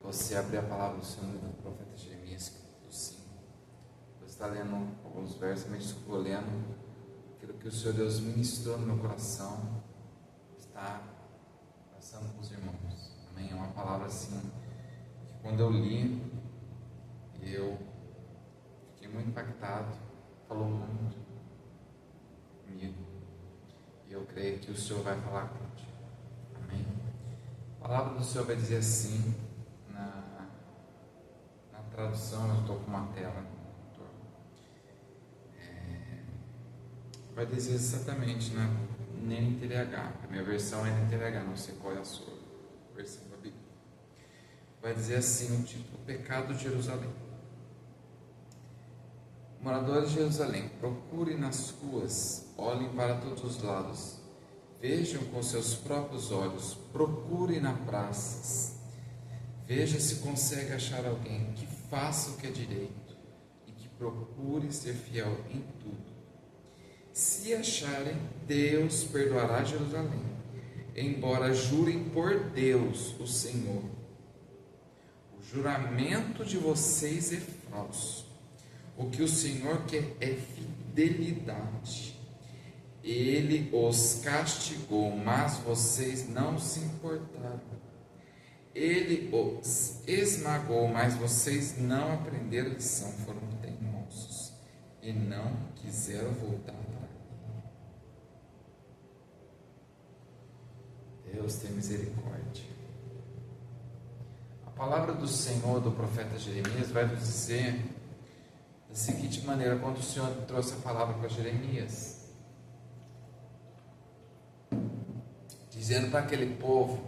você abrir a palavra do Senhor no livro do profeta Jeremias, capítulo 5. Você está lendo alguns versos, mas estou lendo aquilo que o Senhor Deus ministrou no meu coração, está passando para os irmãos. Amém? É uma palavra assim, que quando eu li, eu fiquei muito impactado, falou muito comigo, e eu creio que o Senhor vai falar contigo. Amém? A palavra do Senhor vai dizer assim, na tradução, eu estou com uma tela, vai dizer exatamente na NTLH, a minha versão é NTLH, não sei qual é a sua versão da Bíblia. Vai dizer assim o título: Pecado de Jerusalém. Moradores de Jerusalém, procurem nas ruas, olhem para todos os lados, vejam com seus próprios olhos, procurem nas praças, veja se consegue achar alguém que faça o que é direito e que procure ser fiel em tudo. Se acharem, Deus perdoará Jerusalém, embora jurem por Deus, o Senhor. O juramento de vocês é falso. O que o Senhor quer é fidelidade. Ele os castigou, mas vocês não se importaram. Ele os esmagou, mas vocês não aprenderam a lição, foram teimosos e não quiseram voltar para mim. Deus tem misericórdia. A palavra do Senhor, do profeta Jeremias, vai nos dizer da seguinte maneira, quando o Senhor trouxe a palavra para Jeremias, dizendo para aquele povo,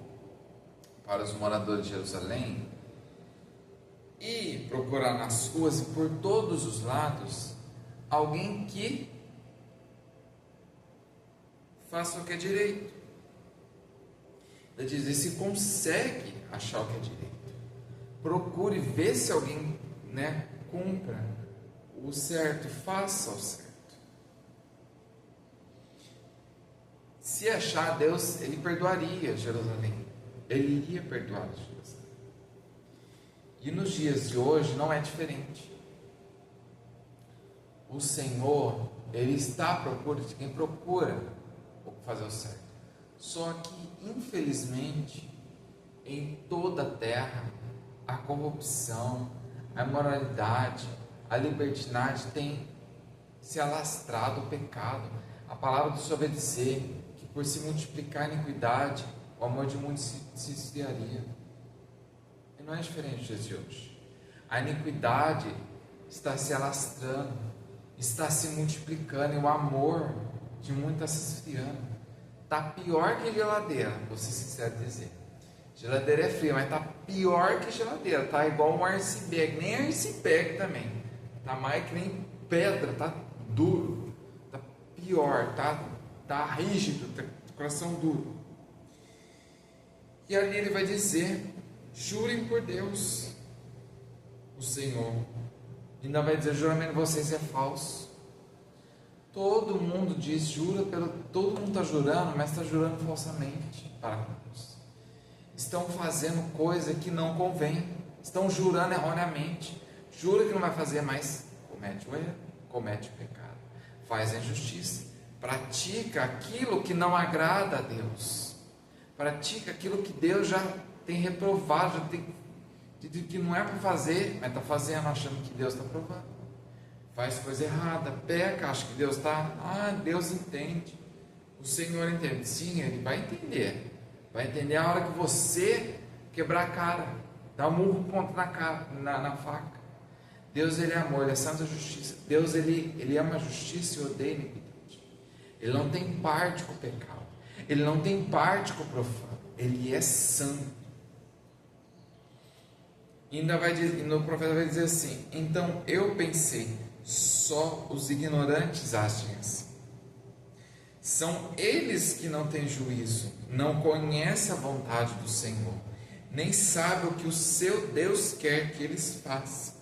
para os moradores de Jerusalém, e procurar nas ruas e por todos os lados alguém que faça o que é direito. Ele diz: e se consegue achar o que é direito, procure ver se alguém cumpra o certo, faça o certo. Se achar, Deus, Ele perdoaria Jerusalém, Ele iria perdoar Jerusalém. E nos dias de hoje não é diferente. O Senhor, Ele está à procura de quem procura fazer o certo. Só que, infelizmente, em toda a terra, a corrupção, a imoralidade, a libertinagem tem se alastrado o pecado. A palavra do Senhor vai dizer que por se multiplicar a iniquidade, o amor de muitos se esfriaria. E não é diferente dos dias de hoje. A iniquidade está se alastrando, está se multiplicando, e o amor de muitos está se esfriando. Está pior que geladeira, vou ser sincero dizer. Geladeira é fria, mas está pior que geladeira. Está igual um iceberg, nem iceberg também. Está mais que nem pedra, está duro. Está pior, está rígido, está com o coração duro. E ali ele vai dizer: jurem por Deus, o Senhor. E ainda vai dizer: o juramento de vocês é falso. Todo mundo diz, jura todo mundo está jurando, mas está jurando falsamente para Deus. Estão fazendo coisa que não convém, estão jurando erroneamente. Jura que não vai fazer, mas comete o erro, comete o pecado, faz a injustiça, pratica aquilo que não agrada a Deus, pratica aquilo que Deus já tem reprovado, já tem que não é para fazer, mas está fazendo, achando que Deus está aprovando. Faz coisa errada, peca, acha que Deus está... Deus entende, o Senhor entende. Sim, Ele vai entender. Vai entender a hora que você quebrar a cara, dar um murro ponto na faca. Deus, Ele é amor, Ele é santa justiça. Deus, Ele ama a justiça e odeia a iniquidade. Ele não tem parte com o pecado, Ele não tem parte com o profano, Ele é santo. E ainda vai dizer, no profeta vai dizer assim: então eu pensei, só os ignorantes agem assim. São eles que não têm juízo, não conhecem a vontade do Senhor, nem sabem o que o seu Deus quer que eles façam.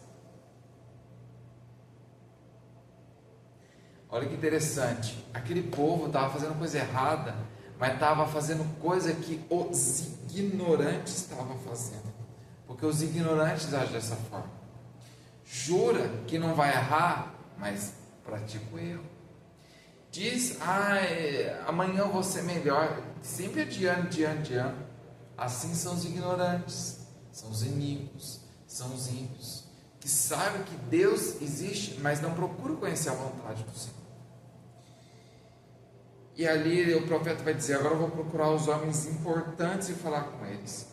Olha que interessante, aquele povo estava fazendo coisa errada, mas estava fazendo coisa que os ignorantes estavam fazendo. porque os ignorantes agem dessa forma. Jura que não vai errar, mas pratica o erro. Diz, amanhã eu vou ser melhor, sempre adiando. Assim são os ignorantes, são os iníquos, são os ímpios, que sabem que Deus existe, mas não procuram conhecer a vontade do Senhor. E ali o profeta vai dizer, agora eu vou procurar os homens importantes e falar com eles.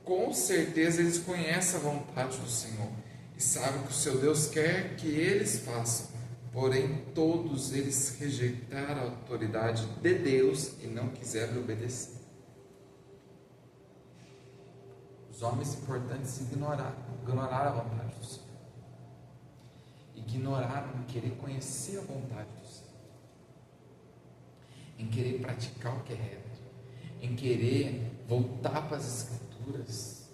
Com certeza eles conhecem a vontade do Senhor e sabem que o seu Deus quer que eles façam. Porém, todos eles rejeitaram a autoridade de Deus e não quiseram obedecer. Os homens importantes ignoraram a vontade do Senhor. Ignoraram em querer conhecer a vontade do Senhor. Em querer praticar o que é reto. Em querer voltar para as Escrituras.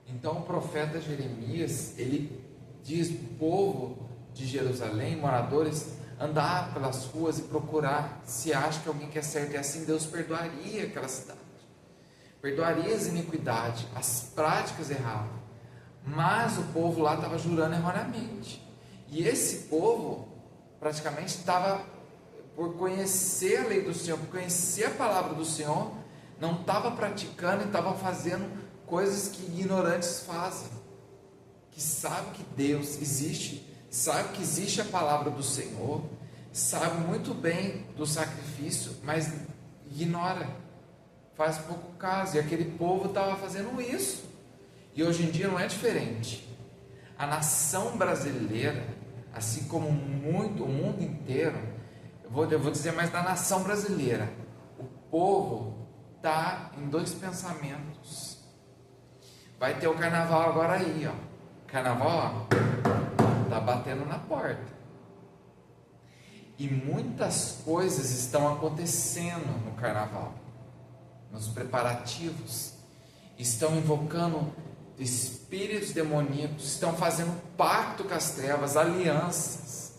Então o profeta Jeremias, ele diz para o povo de Jerusalém, moradores, andar pelas ruas e procurar se acha que alguém quer certo, e assim Deus perdoaria aquela cidade, perdoaria as iniquidades, as práticas erradas, mas o povo lá estava jurando erroneamente, e esse povo praticamente estava, por conhecer a lei do Senhor, por conhecer a palavra do Senhor, não estava praticando e estava fazendo coisas que ignorantes fazem, que sabem que Deus existe, sabe que existe a palavra do Senhor, sabe muito bem do sacrifício, mas ignora, faz pouco caso, e aquele povo estava fazendo isso, e hoje em dia não é diferente. A nação brasileira, assim como o mundo inteiro, eu vou dizer mais da nação brasileira, o povo está em dois pensamentos. Vai ter o carnaval agora aí, ó. Carnaval, ó, está batendo na porta, e muitas coisas estão acontecendo no carnaval, nos preparativos, estão invocando espíritos demoníacos, estão fazendo pacto com as trevas, alianças,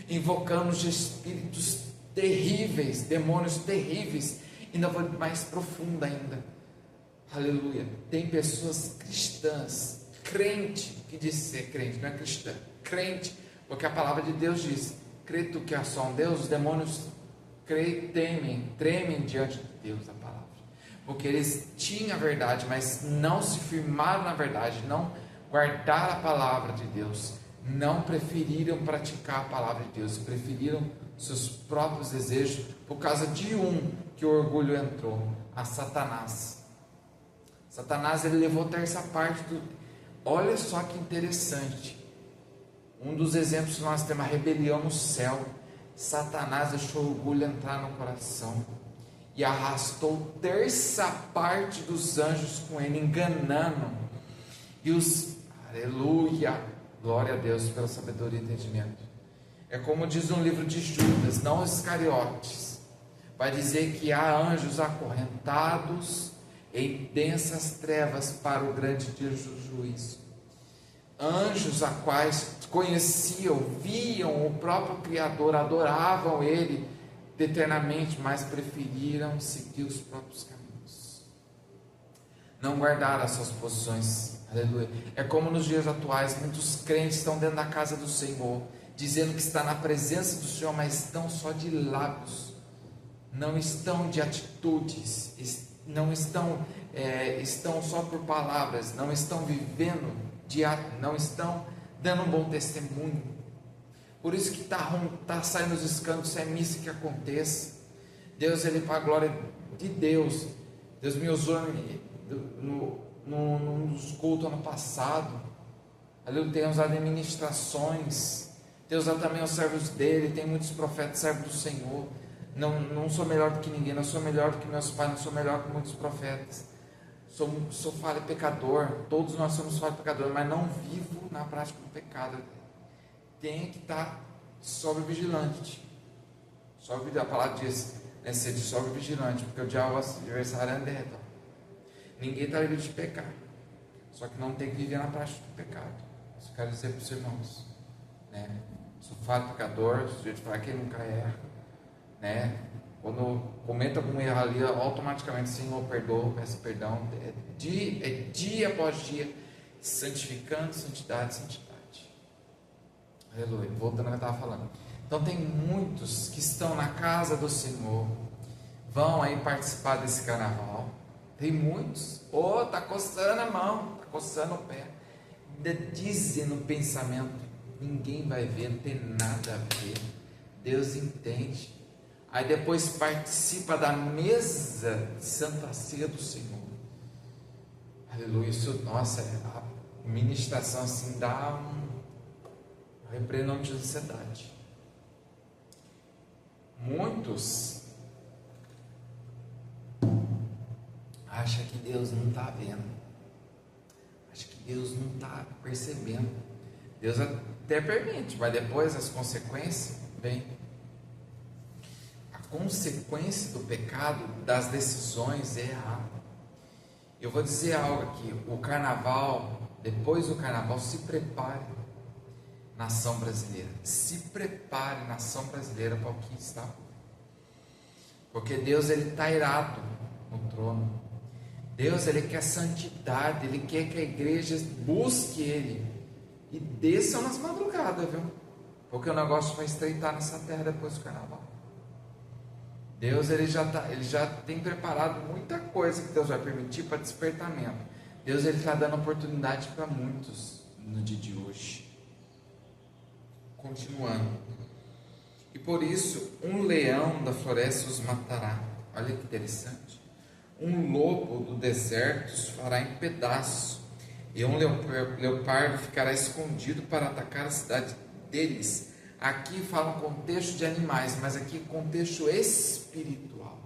invocando os espíritos terríveis, demônios terríveis, ainda vou mais profundo ainda, aleluia. Tem pessoas cristãs, crente, que diz ser crente, não é cristã, crente, porque a palavra de Deus diz, crê tu que há só um Deus, os demônios tremem diante de Deus, a palavra, porque eles tinham a verdade, mas não se firmaram na verdade, não guardaram a palavra de Deus, não preferiram praticar a palavra de Deus, preferiram seus próprios desejos, por causa de que o orgulho entrou, a Satanás. Satanás, ele levou a terça parte do... Olha só que interessante, um dos exemplos que nós temos, a rebelião no céu. Satanás deixou o orgulho entrar no coração e arrastou terça parte dos anjos com ele, enganando, e aleluia, glória a Deus pela sabedoria e entendimento. É como diz um livro de Judas, não Iscariotes, vai dizer que há anjos acorrentados em densas trevas para o grande dia do juízo. Anjos a quais conheciam, viam o próprio Criador, adoravam Ele eternamente, mas preferiram seguir os próprios caminhos. Não guardaram as suas posições, aleluia. É como nos dias atuais, muitos crentes estão dentro da casa do Senhor, dizendo que está na presença do Senhor, mas estão só de lábios, não estão de atitudes, não estão, estão só por palavras, não estão vivendo, não estão dando um bom testemunho. Por isso que está saindo os escândalos, isso é missa que aconteça. Deus, ele para a glória de Deus, Deus me usou nos cultos ano passado, ali eu tenho usado em ministrações, tenho usado também os servos dele, tem muitos profetas, servos do Senhor. Não sou melhor do que ninguém, não sou melhor do que meus pais, não sou melhor que muitos profetas, sou falho e pecador, todos nós somos falho e pecador, mas não vivo na prática do pecado. Tem que estar sóbrio e vigilante, a palavra diz, ser de sóbrio e vigilante, porque o diabo, o adversário, anda em redor. Ninguém está livre de pecar, só que não tem que viver na prática do pecado. Isso eu quero dizer para os irmãos, né? Sou falho e pecador, sujeito de falar que ele nunca erra, né? Quando cometa algum erro ali, automaticamente, Senhor, perdoa, peço perdão. É dia após dia, santificando, santidade, santidade. Aleluia. Voltando ao que eu estava falando. Então tem muitos que estão na casa do Senhor, vão aí participar desse carnaval. Tem muitos, tá coçando a mão, tá coçando o pé, dizem no pensamento, ninguém vai ver, não tem nada a ver, Deus entende. Aí depois participa da mesa de Santa Ceia do Senhor. Aleluia. Isso, nossa, a ministração assim dá repreendão de ansiedade. Muitos acham que Deus não está vendo, acham que Deus não está percebendo. Deus até permite, mas depois as consequências vêm. A consequência do pecado, das decisões, é errada. Eu vou dizer algo aqui: o carnaval, depois do carnaval, se prepare, nação brasileira, se prepare, nação brasileira, para o que está, porque Deus, ele está irado no trono. Deus, ele quer santidade, ele quer que a igreja busque ele e desçam nas madrugadas, viu? Porque o negócio vai estreitar nessa terra depois do carnaval. Deus, ele já tem preparado muita coisa que Deus vai permitir para despertamento. Deus, ele está dando oportunidade para muitos no dia de hoje. Continuando. E por isso, um leão da floresta os matará. Olha que interessante. Um lobo do deserto os fará em pedaços, e um leopardo ficará escondido para atacar a cidade deles. Aqui fala um contexto de animais, mas aqui contexto espiritual.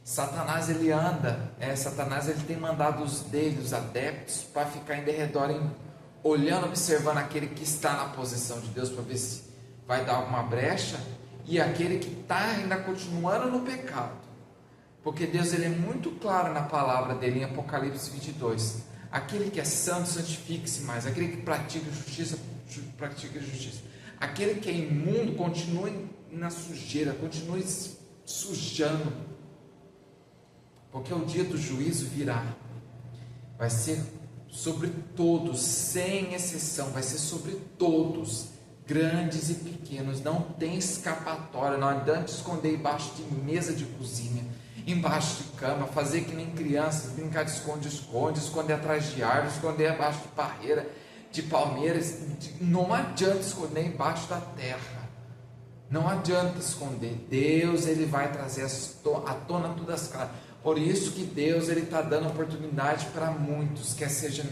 Satanás, ele anda, Satanás, ele tem mandado os adeptos, para ficar em derredor, olhando, observando aquele que está na posição de Deus, para ver se vai dar alguma brecha, e aquele que está ainda continuando no pecado. Porque Deus, ele é muito claro na palavra dele em Apocalipse 22. Aquele que é santo, santifique-se mais. Aquele que pratica justiça, pratica justiça. Aquele que é imundo, continue na sujeira, continue se sujando. Porque o dia do juízo virá. Vai ser sobre todos, sem exceção. Vai ser sobre todos, grandes e pequenos. Não tem escapatória. Não adianta esconder embaixo de mesa de cozinha, embaixo de cama, fazer que nem crianças, brincar de esconde-esconde, esconder atrás de árvores, esconder abaixo de parreira, de palmeiras. Não adianta esconder embaixo da terra, não adianta esconder. Deus, ele vai trazer à tona todas as caras. Por isso que Deus, ele está dando oportunidade para muitos, quer seja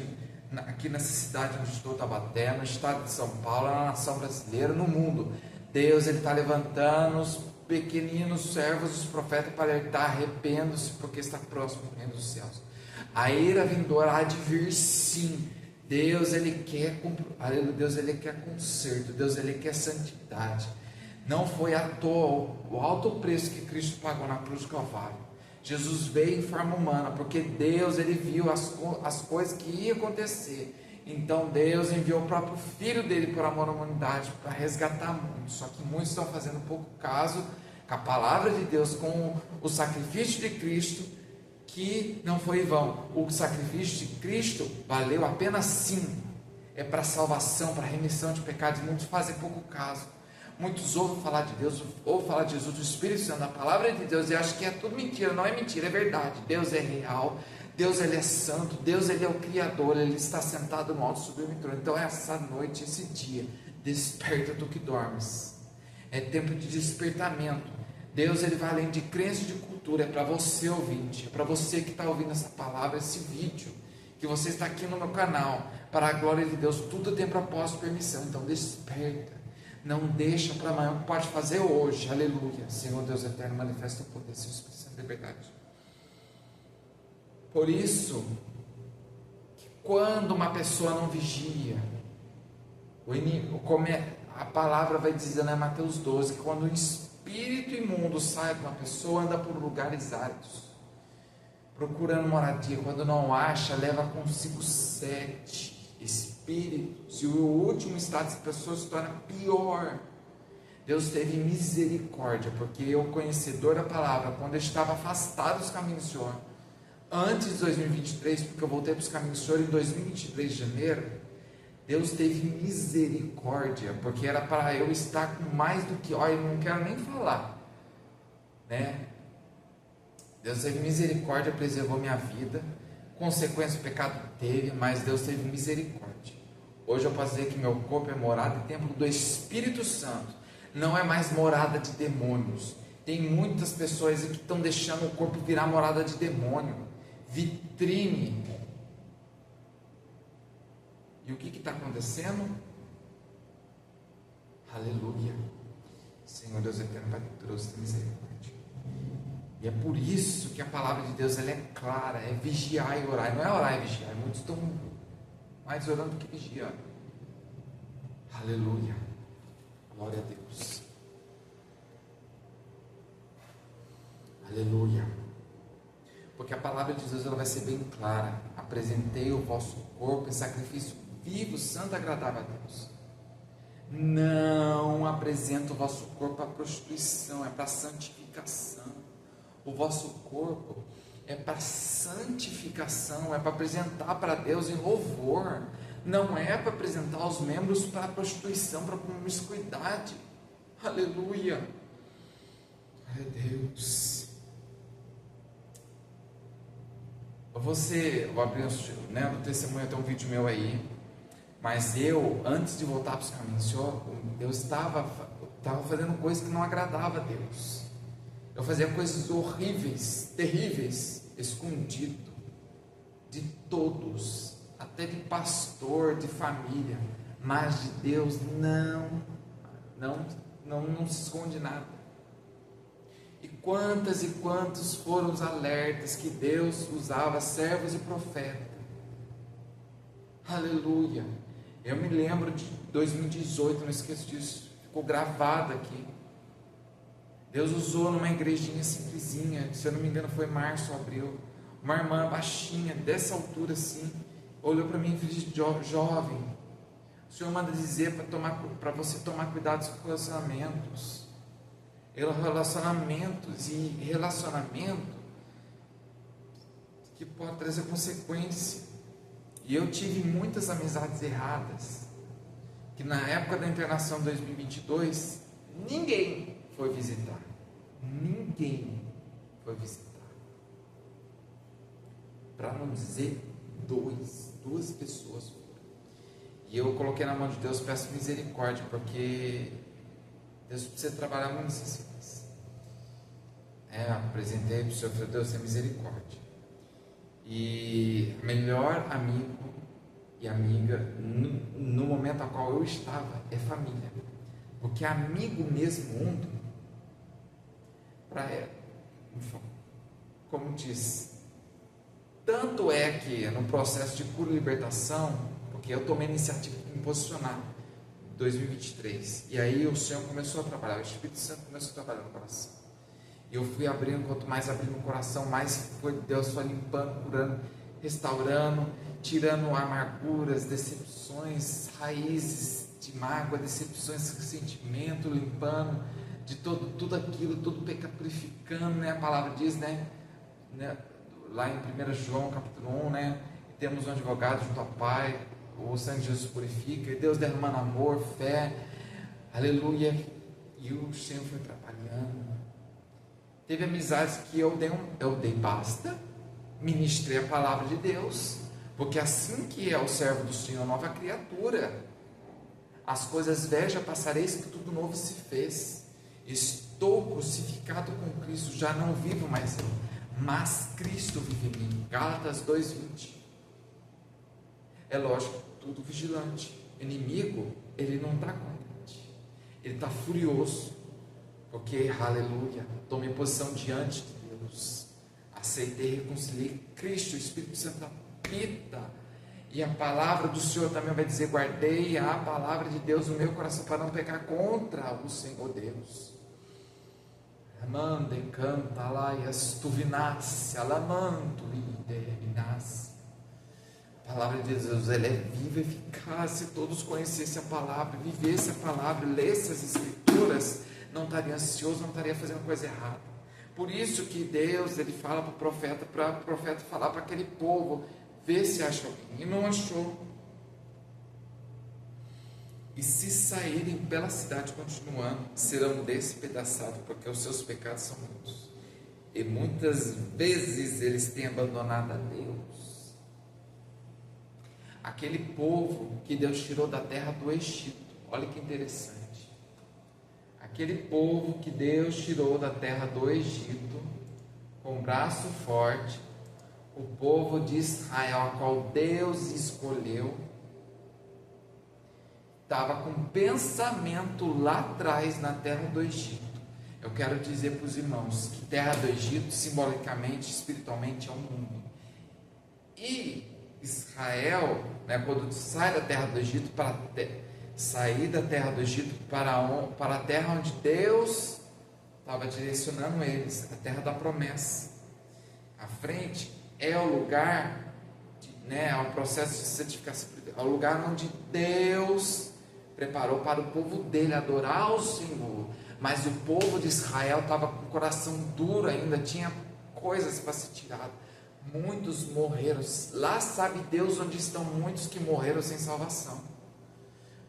aqui nessa cidade onde estou, Taubaté, no estado de São Paulo, na nação brasileira, no mundo. Deus, ele está levantando os pequeninos servos, os profetas, para alertar: arrependam-se, porque está próximo o reino dos céus. A ira vindoura há de vir, sim. Deus, ele quer conserto. Deus, ele quer santidade. Não foi à toa o alto preço que Cristo pagou na cruz do Calvário. Jesus veio em forma humana, porque Deus, ele viu as coisas que iam acontecer. Então Deus enviou o próprio Filho dele por amor à humanidade, para resgatar muitos. Só que muitos estão fazendo pouco caso com a palavra de Deus, com o sacrifício de Cristo, que não foi em vão. O sacrifício de Cristo valeu a pena, sim. É para salvação, para remissão de pecados. Muitos fazem pouco caso. Muitos ouvem falar de Deus, ouvem falar de Jesus, do Espírito Santo, da palavra de Deus, e acham que é tudo mentira. Não é mentira, é verdade. Deus é real. Deus, ele é santo. Deus, ele é o Criador. Ele está sentado no alto sublime trono. Então essa noite, esse dia, desperta tu que dormes. É tempo de despertamento. Deus, ele vai além de crença e de cultura. É para você, ouvinte, é para você que está ouvindo essa palavra, esse vídeo, que você está aqui no meu canal. Para a glória de Deus, tudo tem propósito e permissão. Então desperta. Não deixa para amanhã o que pode fazer hoje. Aleluia. Senhor Deus eterno, manifesta o poder, seu Espírito Santo, liberdade. Por isso, que quando uma pessoa não vigia, a palavra vai dizer, né, Mateus 12, que quando o espírito imundo sai de uma pessoa, anda por lugares áridos, procurando moradia. Quando não acha, leva consigo 7 espíritos, e o último estado dessa pessoa se torna pior. Deus teve misericórdia, porque eu, conhecedor da palavra, quando eu estava afastado dos caminhos do Senhor, antes de 2023, porque eu voltei para os caminhos do Senhor em 2023 de janeiro, Deus teve misericórdia, porque era para eu estar com mais do que, olha, eu não quero nem falar, né? Deus teve misericórdia, preservou minha vida, consequência do pecado teve, mas Deus teve misericórdia. Hoje eu posso dizer que meu corpo é morada e templo do Espírito Santo, não é mais morada de demônios. Tem muitas pessoas que estão deixando o corpo virar morada de demônio, vitrine. E o que está acontecendo? Aleluia. Senhor Deus eterno, Pai poderoso, tem misericórdia. E é por isso que a palavra de Deus ela é clara, é vigiar e orar. Não é orar e vigiar, muitos estão mais orando do que vigiando. Aleluia. Glória a Deus. Aleluia. Porque a palavra de Deus ela vai ser bem clara. Apresentei o vosso corpo em sacrifício vivo, santo e agradável a Deus. Não apresenta o vosso corpo à prostituição, é para santificação. O vosso corpo é para santificação, é para apresentar para Deus em louvor. Não é para apresentar os membros para a prostituição, para a promiscuidade. Aleluia. Ai Deus. Vou abrir no testemunho, tem um vídeo meu aí. Mas eu, antes de voltar para os caminhos do Senhor, eu estava fazendo coisas que não agradavam a Deus. Eu fazia coisas horríveis, terríveis, escondido de todos, até de pastor, de família, mas de Deus não se esconde nada. E quantos foram os alertas que Deus usava servos e profetas. Aleluia. Eu me lembro de 2018, não esqueço disso, ficou gravado aqui. Deus usou numa igrejinha simplesinha, se eu não me engano foi março ou abril, uma irmã baixinha, dessa altura assim, olhou para mim e disse: jovem, o Senhor manda dizer para você tomar cuidado com os relacionamentos. Relacionamento que pode trazer consequência. E eu tive muitas amizades erradas, que na época da internação de 2022, ninguém foi visitar. Ninguém foi visitar. Para não dizer duas pessoas foram. E eu coloquei na mão de Deus, peço misericórdia, porque Deus precisa trabalhar muito nessas coisas. Apresentei para o Senhor, falei: Deus, tem misericórdia. E melhor amigo e amiga no momento ao qual eu estava é família, porque amigo mesmo mundo como diz, tanto é que no processo de cura e libertação, porque eu tomei a iniciativa de me posicionar em 2023, e aí o Senhor começou a trabalhar, o Espírito Santo começou a trabalhar no coração. E eu fui abrindo, quanto mais abrindo o coração, mais Deus foi limpando, curando, restaurando, tirando amarguras, decepções, raízes de mágoa, decepções, ressentimento, limpando de tudo aquilo, todo pecado, purificando, né? A palavra diz, né? Lá em 1 João capítulo 1, né? Temos um advogado junto ao Pai, o sangue de Jesus purifica, e Deus derramando amor, fé, aleluia. E o Senhor foi trabalhando. Teve amizades que eu dei basta, ministrei a palavra de Deus, porque assim que é o servo do Senhor, nova criatura, as coisas velhas já passareis, que tudo novo se fez. Estou crucificado com Cristo, já não vivo mais eu, mas Cristo vive em mim. Gálatas 2:20. É lógico, tudo vigilante. O inimigo, ele não está contente, ele está furioso, porque, aleluia, tomei posição diante de Deus, aceitei e reconciliei Cristo, o Espírito Santo habita, e a palavra do Senhor também vai dizer: guardei a palavra de Deus no meu coração para não pecar contra o Senhor Deus. Amande canta lá e as tuvinas, alamanto e terminas. A palavra de Deus, ela é viva e eficaz. Se todos conhecessem a palavra, vivessem a palavra, lessem as escrituras, não estaria ansioso, não estaria fazendo coisa errada. Por isso que Deus, ele fala para o profeta falar para aquele povo, vê se acha alguém, e não achou. E se saírem pela cidade continuando, serão despedaçados, porque os seus pecados são muitos. E muitas vezes eles têm abandonado a Deus. Aquele povo que Deus tirou da terra do Egito, olha que interessante. Aquele povo que Deus tirou da terra do Egito, com braço forte, o povo de Israel, a qual Deus escolheu, estava com pensamento lá atrás na terra do Egito. Eu quero dizer para os irmãos que terra do Egito, simbolicamente, espiritualmente, é um mundo. E Israel, quando sai da terra do Egito, sair da terra do Egito para a terra onde Deus estava direcionando eles, a terra da promessa. À frente é o lugar, é um processo de santificação, é o lugar onde Deus preparou para o povo dele adorar o Senhor. Mas o povo de Israel estava com o coração duro ainda, tinha coisas para ser tirado. Muitos morreram. Lá sabe Deus onde estão muitos que morreram sem salvação.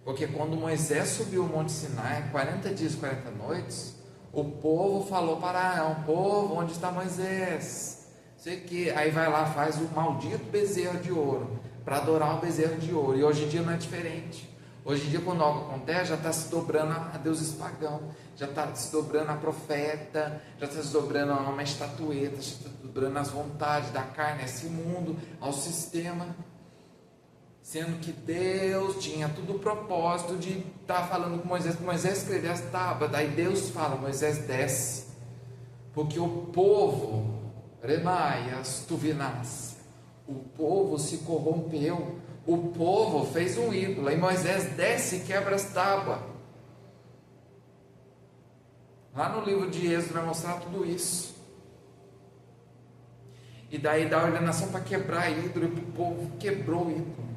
Porque quando Moisés subiu o Monte Sinai, 40 dias e 40 noites, o povo falou para Arão: povo, onde está Moisés? Sei que aí vai lá, faz o maldito bezerro de ouro, para adorar o bezerro de ouro. E hoje em dia não é diferente. Hoje em dia, quando algo acontece, já está se dobrando a deuses pagãos, já está se dobrando a profeta, já está se dobrando a uma estatueta, já está se dobrando as vontades da carne, a esse mundo, ao sistema. Sendo que Deus tinha tudo o propósito de estar falando com Moisés, para Moisés escrever as tábuas. Daí Deus fala: Moisés, desce, porque o povo, Remaias, Tuvinas, o povo se corrompeu. O povo fez um ídolo, e Moisés desce e quebra as tábuas. Lá no livro de Êxodo vai mostrar tudo isso. E daí dá a ordenação para quebrar ídolo, e o povo quebrou o ídolo.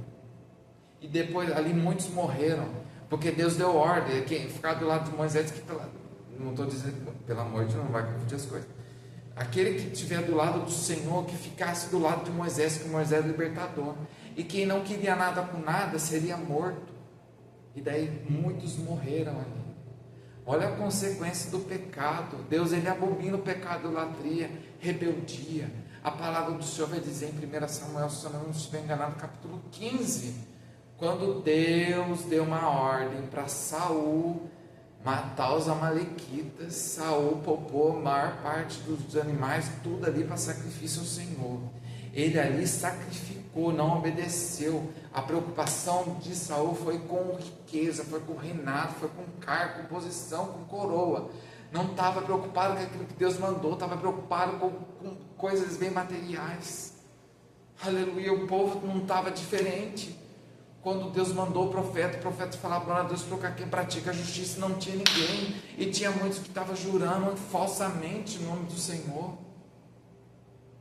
E depois ali muitos morreram, porque Deus deu ordem, quem ficar do lado de Moisés, não estou dizendo, pelo amor de Deus, não vai confundir as coisas. Aquele que estiver do lado do Senhor, que ficasse do lado de Moisés, que Moisés é libertador. E quem não queria nada com nada, seria morto. E daí muitos morreram ali. Olha a consequência do pecado. Deus, ele abomina o pecado, idolatria, rebeldia. A palavra do Senhor vai dizer em 1 Samuel, se eu não estiver enganado, capítulo 15, quando Deus deu uma ordem para Saul matar os amalequitas. Saul poupou a maior parte dos animais, tudo ali para sacrifício ao Senhor. Ele ali sacrificou, não obedeceu. A preocupação de Saul foi com riqueza, foi com reinado, foi com cargo, com posição, com coroa. Não estava preocupado com aquilo que Deus mandou, estava preocupado com coisas bem materiais. Aleluia, o povo não estava diferente. Quando Deus mandou o profeta falava: glória a Deus, para quem pratica a justiça, não tinha ninguém. E tinha muitos que estavam jurando falsamente o nome do Senhor.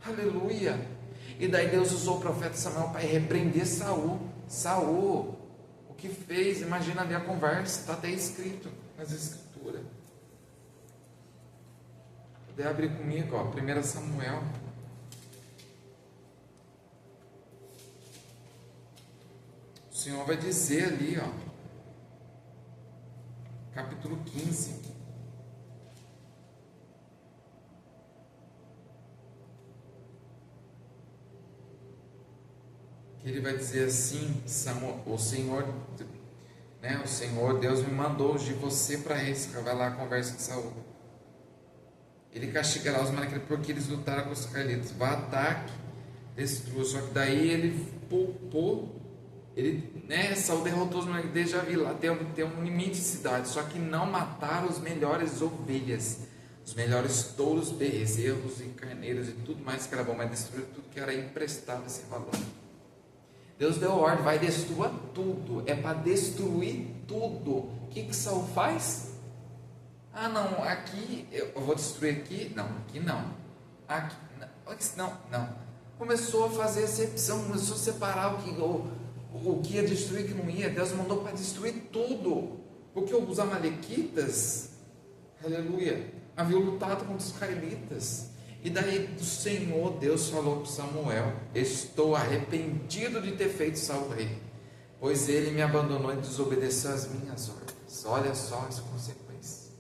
Aleluia. E daí Deus usou o profeta Samuel para repreender Saul. Saul, o que fez? Imagina ali a conversa, está até escrito nas escrituras. Poder abrir comigo, 1 Samuel. O Senhor vai dizer ali, capítulo 15. Ele vai dizer assim: o Senhor Deus me mandou de você para esse. Vai lá a conversa de Saul. Ele castigará os amalequitas porque eles lutaram com os israelitas. Vá, ataque, destrua. Só que daí ele poupou. Saul derrotou os amalequitas. Já vi lá, tem um limite de cidade. Só que não mataram os melhores ovelhas, os melhores touros, bezerros e carneiros e tudo mais que era bom, mas destruiu tudo que era emprestado sem valor. Deus deu ordem: vai, destrua tudo. É para destruir tudo. O que Saul faz? Não, aqui eu vou destruir aqui. Não, aqui não. Aqui não. começou a fazer excepção, começou a separar o que ia destruir e o que não ia. Deus mandou para destruir tudo, porque os amalequitas, aleluia, haviam lutado contra os israelitas. E daí o Senhor Deus falou para Samuel: estou arrependido de ter feito Saul rei, pois ele me abandonou e desobedeceu às minhas ordens. Olha só as consequências.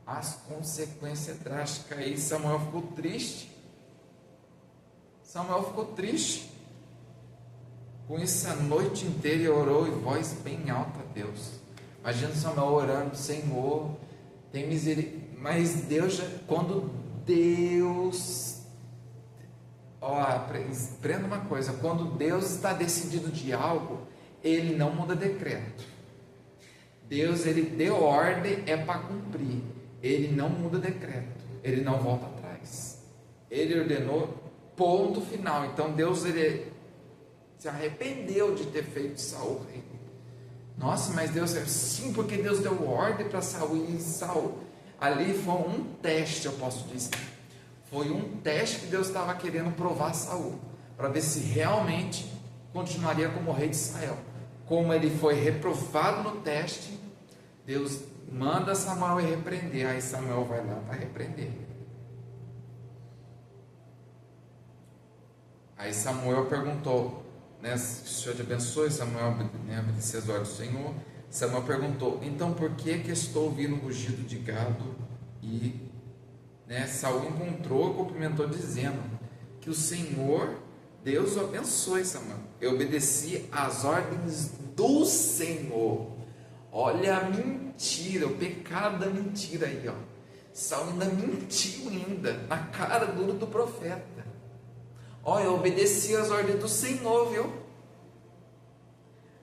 As consequências drásticas. Aí Samuel ficou triste. Samuel ficou triste. Com isso, a noite inteira ele orou em voz bem alta a Deus. Imagina Samuel orando: Senhor, tem misericórdia. Mas Deus, quando Deus, aprenda uma coisa: quando Deus está decidido de algo, Ele não muda decreto. Deus, Ele deu ordem, é para cumprir. Ele não muda decreto, Ele não volta atrás. Ele ordenou, ponto final. Então Deus, Ele se arrependeu de ter feito Saul rei. Nossa, mas Deus, sim, porque Deus deu ordem para Saul, e Saul, ali foi um teste, eu posso dizer. Foi um teste que Deus estava querendo provar Saul, para ver se realmente continuaria como rei de Israel. Como ele foi reprovado no teste, Deus manda Samuel repreender. Aí Samuel vai lá para repreender. Aí Samuel perguntou, né, o Senhor te abençoe. Samuel, né, obedeceu as ordens do Senhor. Samuel perguntou: então por que estou ouvindo um rugido de gado? E, né, Saul encontrou e cumprimentou dizendo que o Senhor Deus o abençoe. Samuel, eu obedeci às ordens do Senhor. Olha a mentira, o pecado da mentira aí, ó. Saul ainda mentiu ainda na cara dura do profeta. Olha, eu obedeci às ordens do Senhor, viu?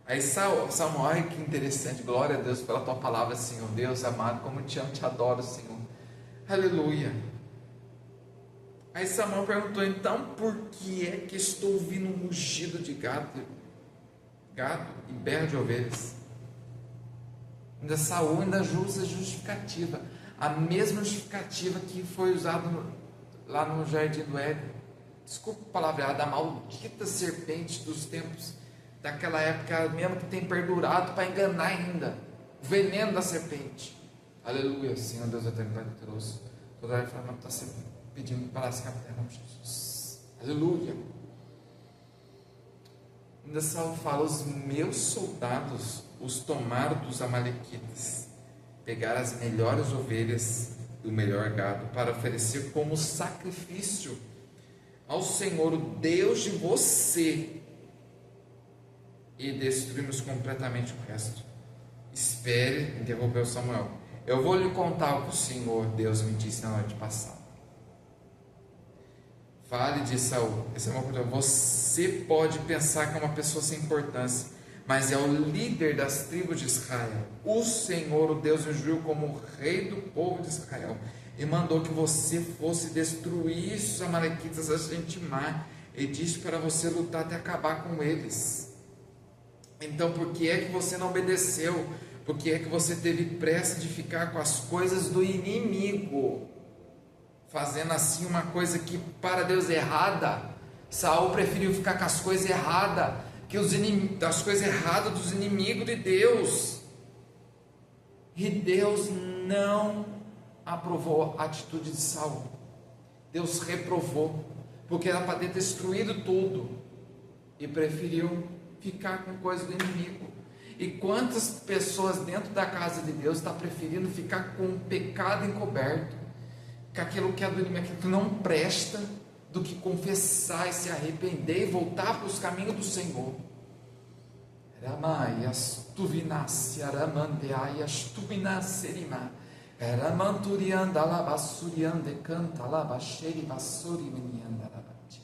Aí Samuel, que interessante, glória a Deus pela tua palavra, Senhor Deus amado, como te amo, te adoro, Senhor, aleluia. Aí Samuel perguntou: então por que é que estou ouvindo um rugido de gado e berro de ovelhas? Ainda Saul ainda usa justificativa, a mesma justificativa que foi usada lá no jardim do Éden. Desculpa a palavra, da maldita serpente dos tempos daquela época, mesmo que tem perdurado para enganar ainda, o veneno da serpente. Aleluia, Senhor Deus eterno, Pai poderoso, toda a reforma está sempre pedindo para se captar em nome de Jesus. Aleluia. Ainda Saul fala: os meus soldados os tomaram dos amalequitas, pegaram as melhores ovelhas e o melhor gado para oferecer como sacrifício ao Senhor, o Deus de você, e destruímos completamente o resto. Espere, interrompeu Samuel, eu vou lhe contar o que o Senhor Deus me disse na noite passada. Fale, de Saul. Você pode pensar que é uma pessoa sem importância, mas é o líder das tribos de Israel. O Senhor, o Deus, ungiu como rei do povo de Israel e mandou que você fosse destruir os amalequitas a Timar, e disse para você lutar até acabar com eles. Então por que é que você não obedeceu? Por que é que você teve pressa de ficar com as coisas do inimigo, fazendo assim uma coisa que para Deus é errada? Saul preferiu ficar com as coisas erradas, as coisas erradas dos inimigos de Deus, e Deus não aprovou a atitude de Saul. Deus reprovou, porque era para ter destruído tudo, e preferiu ficar com coisa do inimigo. E quantas pessoas dentro da casa de Deus estão preferindo ficar com o pecado encoberto, com aquilo que é do inimigo, aquilo que não presta, do que confessar e se arrepender e voltar para os caminhos do Senhor. Ramaias tuvinassi aramandeaias tuvinasserima ramanturianda labassuriande canta labacheri vassuri menianda labati.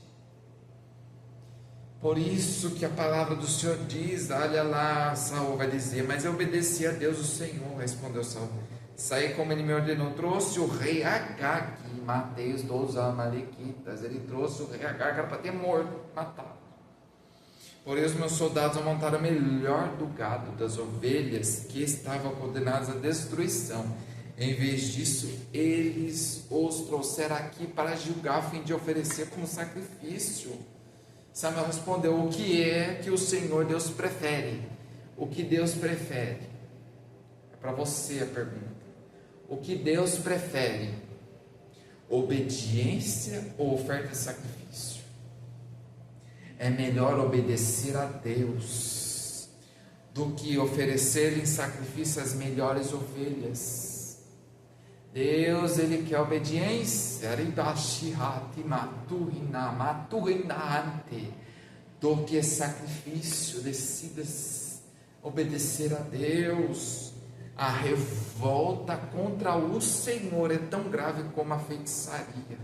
Por isso que a palavra do Senhor diz, olha lá, Saul vai dizer: mas eu obedeci a Deus o Senhor. Respondeu Saul: saí como ele me ordenou. Trouxe o rei Agag e matei os 12 amalequitas. Ele trouxe o rei Agag, era para ter morto, matado. Porém os meus soldados amontaram o melhor do gado, das ovelhas que estavam condenadas à destruição, Em vez disso, eles os trouxeram aqui para julgar, a fim de oferecer como sacrifício. Samuel respondeu: o que é que o Senhor Deus prefere? O que Deus prefere? É para você a pergunta. O que Deus prefere? Obediência ou oferta de sacrifício? É melhor obedecer a Deus do que oferecer em sacrifício as melhores ovelhas. Deus, Ele quer obediência do que sacrifício. Decida obedecer a Deus. A revolta contra o Senhor é tão grave como a feitiçaria.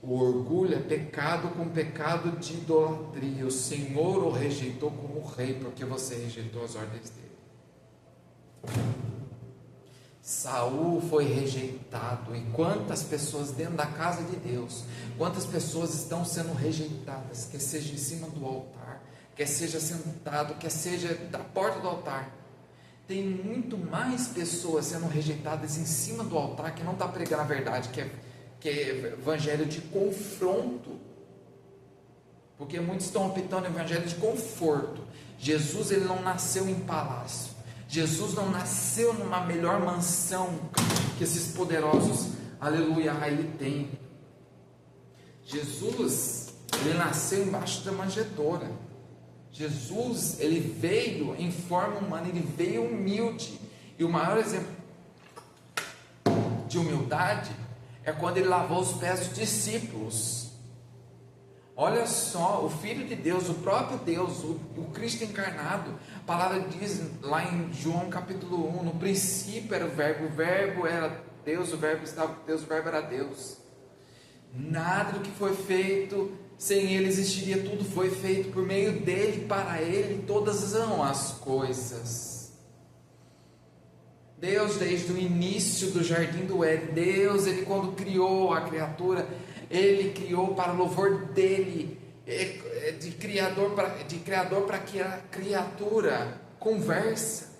O orgulho é pecado com pecado de idolatria. O Senhor o rejeitou como rei, porque você rejeitou as ordens dele. Saul foi rejeitado. E quantas pessoas dentro da casa de Deus, quantas pessoas estão sendo rejeitadas, quer seja em cima do altar, quer seja sentado, quer seja da porta do altar. Tem muito mais pessoas sendo rejeitadas em cima do altar, que não está pregando a verdade, que é evangelho de confronto, porque muitos estão optando evangelho de conforto. Jesus, ele não nasceu em palácio. Jesus não nasceu numa melhor mansão que esses poderosos, aleluia, aí tem. Jesus, ele nasceu embaixo da manjedoura. Jesus, ele veio em forma humana, ele veio humilde. E o maior exemplo de humildade é quando ele lavou os pés dos discípulos. Olha só, o Filho de Deus, o próprio Deus, o Cristo encarnado. A palavra diz lá em João capítulo 1, no princípio era o verbo era Deus, o verbo estava com Deus, o verbo era Deus. Nada do que foi feito sem ele existiria, tudo foi feito por meio dele, para ele, todas são as coisas. Deus, desde o início do jardim do Éden, Deus, ele quando criou a criatura, ele criou para o louvor dele, de criador para que a criatura conversa.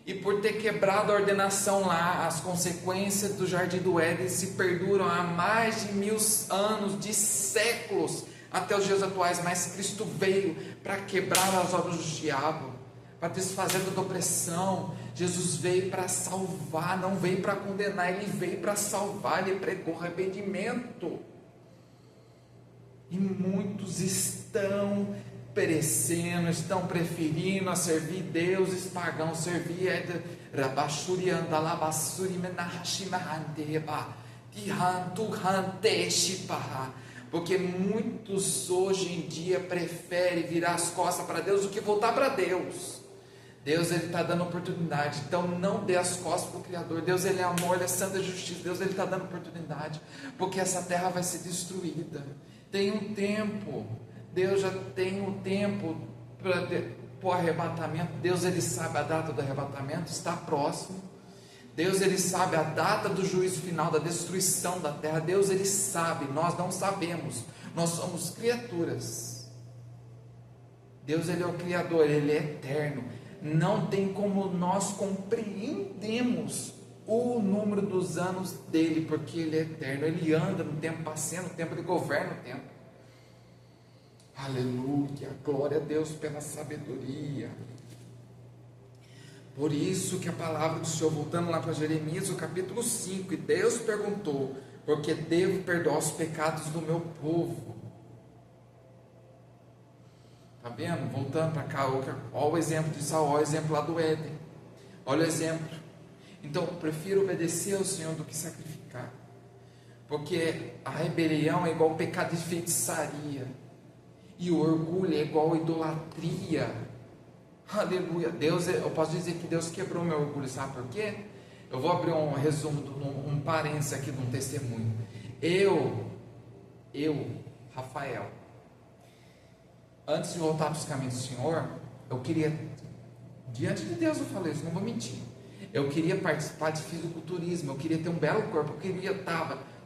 E por ter quebrado a ordenação lá, as consequências do jardim do Éden se perduram há mais de 1000 anos, de séculos, até os dias atuais. Mas Cristo veio para quebrar as obras do diabo, para desfazer toda opressão. Jesus veio para salvar, não veio para condenar, ele veio para salvar, ele pregou arrependimento. E muitos estão perecendo, estão preferindo a servir deuses pagãos, servir porque muitos hoje em dia preferem virar as costas para Deus do que voltar para Deus. Deus, ele está dando oportunidade, então não dê as costas para o Criador. Deus, ele é amor, ele é santa justiça. Deus, ele está dando oportunidade, porque essa terra vai ser destruída. Tem um tempo, Deus já tem um tempo para o arrebatamento. Deus, ele sabe a data do arrebatamento, está próximo. Deus, ele sabe a data do juízo final, da destruição da terra. Deus, ele sabe, nós não sabemos, nós somos criaturas. Deus, ele é o Criador, ele é eterno. Não tem como nós compreendemos o número dos anos dele, porque ele é eterno, ele anda no tempo, passeia no tempo, ele governa o tempo. Aleluia, glória a Deus pela sabedoria. Por isso que a palavra do Senhor, voltando lá para Jeremias, o capítulo 5, e Deus perguntou: porque devo perdoar os pecados do meu povo? Está vendo? Voltando para cá, olha o exemplo de Saul, olha o exemplo lá do Éden, olha o exemplo. Então, eu prefiro obedecer ao Senhor do que sacrificar, porque a rebelião é igual ao pecado de feitiçaria, e o orgulho é igual à idolatria. Aleluia. Deus, eu posso dizer que Deus quebrou meu orgulho, sabe por quê? Eu vou abrir um resumo, um parênteses aqui de um testemunho. Eu, Rafael, antes de voltar para os caminhos do Senhor, eu queria, diante de Deus eu falei isso, não vou mentir, eu queria participar de fisiculturismo, eu queria ter um belo corpo,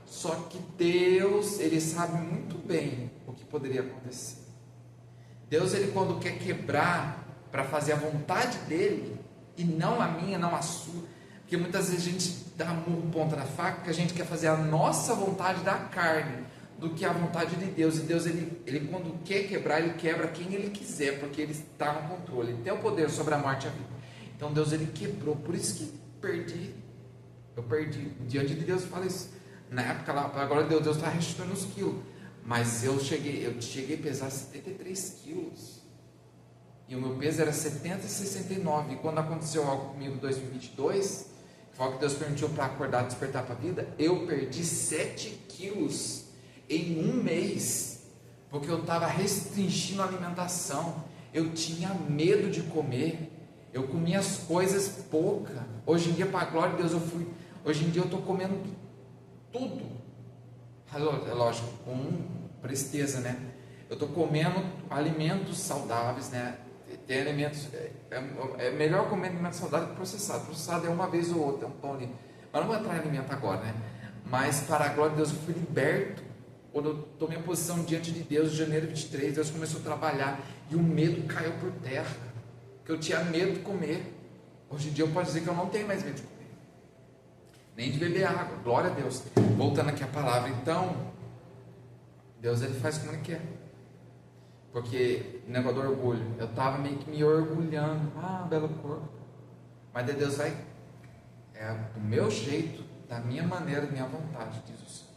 só que Deus, ele sabe muito bem o que poderia acontecer. Deus, ele quando quer quebrar, para fazer a vontade dele, e não a minha, não a sua, Porque muitas vezes a gente dá murro ponta na faca, que a gente quer fazer a nossa vontade da carne, do que a vontade de Deus. E Deus, ele quando quer quebrar, ele quebra quem ele quiser, porque ele está no controle, ele tem o poder sobre a morte e a vida. Então Deus, ele quebrou, por isso que eu perdi, diante de Deus eu falei isso, na época lá, agora Deus está restituindo os quilos, mas eu cheguei a pesar 73 quilos, e o meu peso era 70 e 69, e quando aconteceu algo comigo em 2022, que foi o que Deus permitiu para acordar, despertar para a vida, eu perdi 7 quilos em um mês, porque eu estava restringindo a alimentação, eu tinha medo de comer, eu comia as coisas pouca. Hoje em dia, para a glória de Deus, hoje em dia eu estou comendo tudo, é lógico, com presteza, né? Eu estou comendo alimentos saudáveis, né? Tem alimentos, é melhor comer alimento saudável que processado. Processado é uma vez ou outra, é um pão ali. Mas não vou entrar em alimento agora, né? Mas para a glória de Deus, eu fui liberto. Quando eu tomei a posição diante de Deus, em janeiro de 23, Deus começou a trabalhar e o medo caiu por terra, que eu tinha medo de comer. Hoje em dia eu posso dizer que eu não tenho mais medo de comer, nem de beber água, glória a Deus. Voltando aqui à palavra, então, Deus, ele faz como ele quer, porque negócio do orgulho, eu estava meio que me orgulhando, belo corpo, mas daí Deus vai, é do meu jeito, da minha maneira, da minha vontade, diz o Senhor.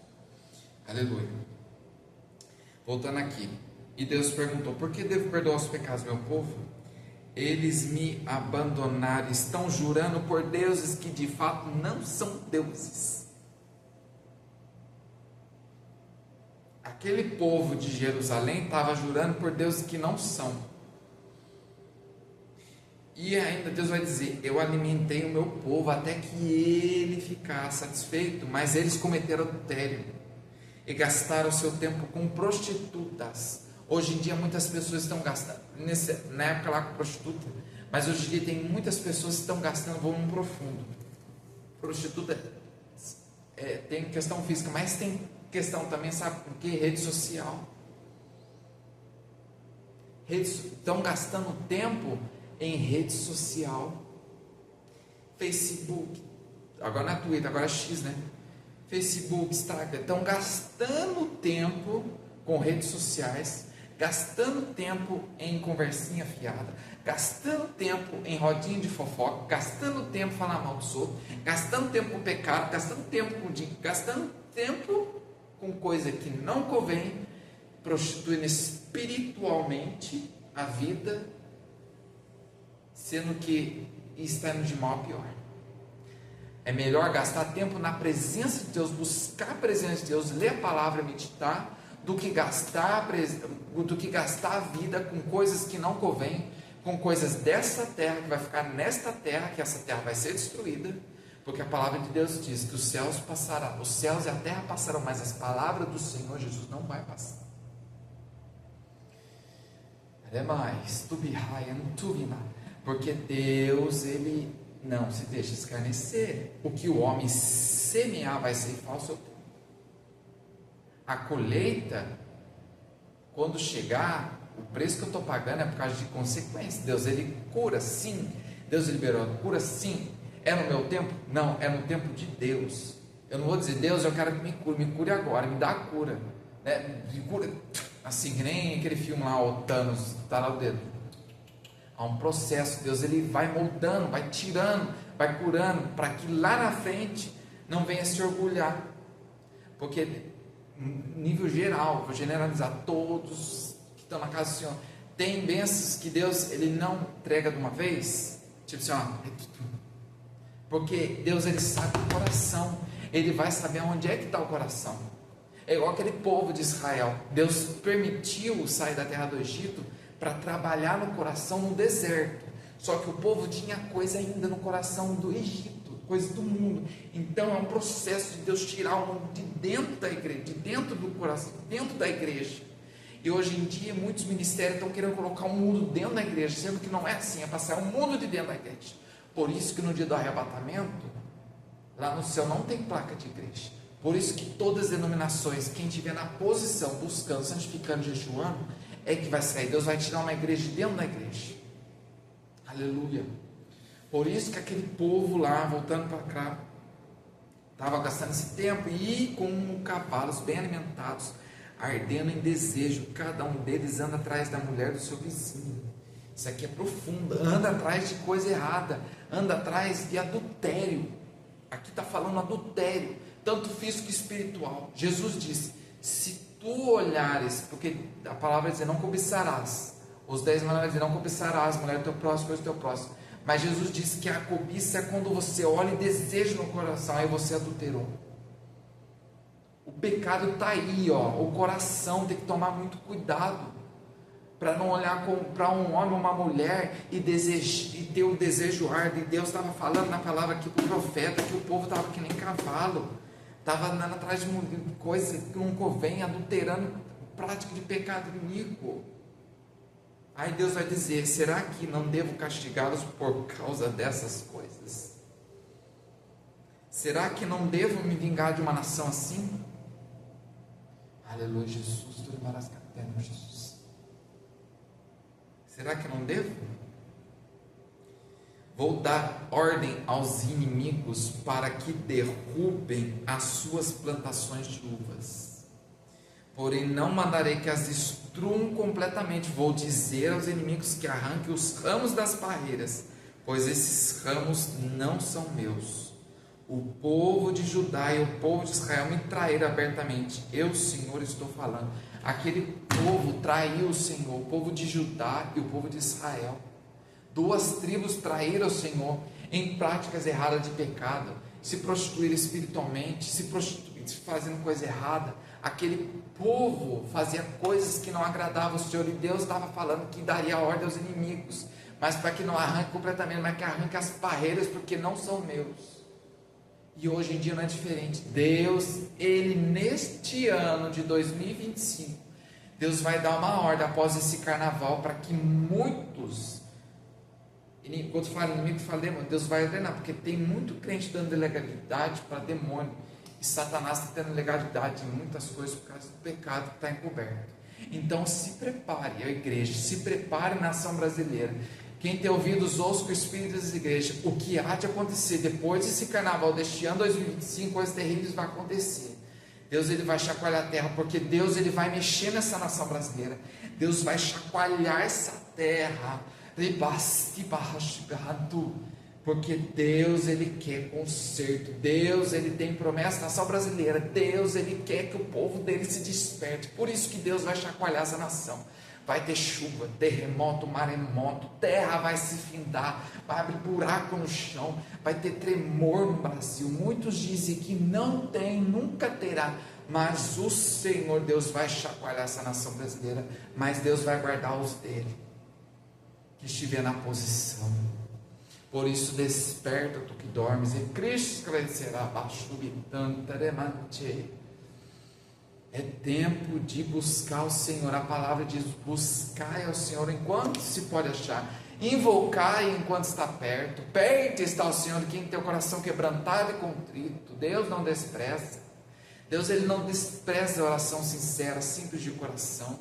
Aleluia. Voltando aqui, e Deus perguntou: por que devo perdoar os pecados do meu povo? Eles me abandonaram, estão jurando por deuses que de fato não são deuses. Aquele povo de Jerusalém estava jurando por deuses que não são. E ainda Deus vai dizer: eu alimentei o meu povo até que ele ficasse satisfeito, mas eles cometeram adultério e gastaram seu tempo com prostitutas. Hoje em dia muitas pessoas estão gastando, na época lá com prostituta, mas hoje em dia tem muitas pessoas que estão gastando volume profundo. Prostituta tem questão física, mas tem questão também, sabe por quê? Rede social. Estão gastando tempo em rede social, Facebook, agora na Twitter, agora X, né? Facebook, Instagram, estão gastando tempo com redes sociais, gastando tempo em conversinha fiada, gastando tempo em rodinha de fofoca, gastando tempo falando mal dos outros, gastando tempo com pecado, gastando tempo com dinheiro, gastando tempo com coisa que não convém, prostituindo espiritualmente a vida, sendo que está indo de mal a pior. É melhor gastar tempo na presença de Deus, buscar a presença de Deus, ler a palavra, meditar, do que gastar a vida com coisas que não convém, com coisas dessa terra, que vai ficar nesta terra, que essa terra vai ser destruída, porque a palavra de Deus diz que os céus e a terra passarão, mas as palavras do Senhor Jesus não vai passar. Ademais, porque Deus, ele não se deixa escarnecer. O que o homem semear vai ser falso. A colheita, quando chegar, o preço que eu estou pagando é por causa de consequências. Deus, ele cura, sim. Deus liberou a cura, sim. É no meu tempo? Não, é no tempo de Deus. Eu não vou dizer: Deus, eu quero que me cure agora, me dá a cura, né? Me cura, assim, que nem aquele filme lá, o Thanos, tá lá o dedo. Há um processo. Deus, ele vai moldando, vai tirando, vai curando, para que lá na frente não venha se orgulhar. Porque, nível geral, vou generalizar, todos que estão na casa do Senhor, tem bênçãos que Deus, ele não entrega de uma vez, tipo assim, porque Deus, ele sabe o coração, ele vai saber onde é que está o coração. É igual aquele povo de Israel. Deus permitiu sair da terra do Egito para trabalhar no coração no deserto. Só que o povo tinha coisa ainda no coração do Egito, coisa do mundo. Então é um processo de Deus tirar o mundo de dentro da igreja, de dentro do coração, dentro da igreja. E hoje em dia muitos ministérios estão querendo colocar um mundo dentro da igreja, sendo que não é assim, é passar um mundo de dentro da igreja. Por isso que no dia do arrebatamento, lá no céu não tem placa de igreja. Por isso que todas as denominações, quem estiver na posição, buscando, santificando, jejuando, é que vai sair. Deus vai tirar uma igreja de dentro da igreja. Aleluia. Por isso que aquele povo lá, voltando para cá, estava gastando esse tempo e com cavalos bem alimentados, ardendo em desejo, cada um deles anda atrás da mulher do seu vizinho. Isso aqui é profundo, anda atrás de coisa errada, anda atrás de adultério. Aqui está falando adultério, tanto físico que espiritual. Jesus disse: se tu olhares, porque a palavra diz: não cobiçarás. Os 10 mandamentos dizem: não cobiçarás, mulher do teu próximo, coisa do teu próximo. Mas Jesus disse que a cobiça é quando você olha e deseja no coração, aí você adulterou. O pecado está aí, ó. O coração tem que tomar muito cuidado para não olhar para um homem ou uma mulher e ter o desejo árduo. E Deus estava falando na palavra aqui para o profeta que o povo estava que nem cavalo, estava andando atrás de coisas que não convém, adulterando, prática de pecado iníquo. Aí Deus vai dizer: será que não devo castigá-los por causa dessas coisas? Será que não devo me vingar de uma nação assim? Aleluia, Jesus, Jesus. Será que não devo? Vou dar ordem aos inimigos para que derrubem as suas plantações de uvas. Porém, não mandarei que as destruam completamente. Vou dizer aos inimigos que arranquem os ramos das barreiras, pois esses ramos não são meus. O povo de Judá e o povo de Israel me traíram abertamente. Eu, Senhor, estou falando. Aquele povo traiu o Senhor, o povo de Judá e o povo de Israel. 2 tribos traíram o Senhor em práticas erradas de pecado, se prostituíram espiritualmente, fazendo coisa errada. Aquele povo fazia coisas que não agradavam o Senhor, e Deus estava falando que daria ordem aos inimigos, mas para que não arranque completamente, mas que arranque as barreiras, porque não são meus. E hoje em dia não é diferente. Deus, Ele neste ano de 2025, Deus vai dar uma ordem após esse carnaval, para que muitos, quando fala inimigo, fala demônio, Deus vai ordenar, porque tem muito crente dando legalidade para demônio, e Satanás está tendo legalidade em muitas coisas por causa do pecado que está encoberto. Então se prepare, a igreja, se prepare, nação brasileira. Quem tem ouvidos, ouça com o Espírito das igrejas. O que há de acontecer depois desse carnaval deste ano 2025, coisas terríveis vão acontecer. Deus, ele vai chacoalhar a terra, porque Deus, ele vai mexer nessa nação brasileira. Deus vai chacoalhar essa terra, porque Deus, ele quer conserto. Deus, ele tem promessa na nação brasileira. Deus, ele quer que o povo dele se desperte. Por isso que Deus vai chacoalhar essa nação. Vai ter chuva, terremoto, maremoto, terra vai se findar, vai abrir buraco no chão, vai ter tremor no Brasil. Muitos dizem que não tem, nunca terá, mas o Senhor Deus vai chacoalhar essa nação brasileira, mas Deus vai guardar os dele, que estiver na posição. Por isso desperta tu que dormes, e Cristo esclarecerá, é tempo de buscar o Senhor. A palavra diz: buscai ao Senhor enquanto se pode achar, invocai enquanto está perto. Perto está o Senhor, quem tem o coração quebrantado e contrito. Deus não despreza. Deus, ele não despreza a oração sincera, simples de coração.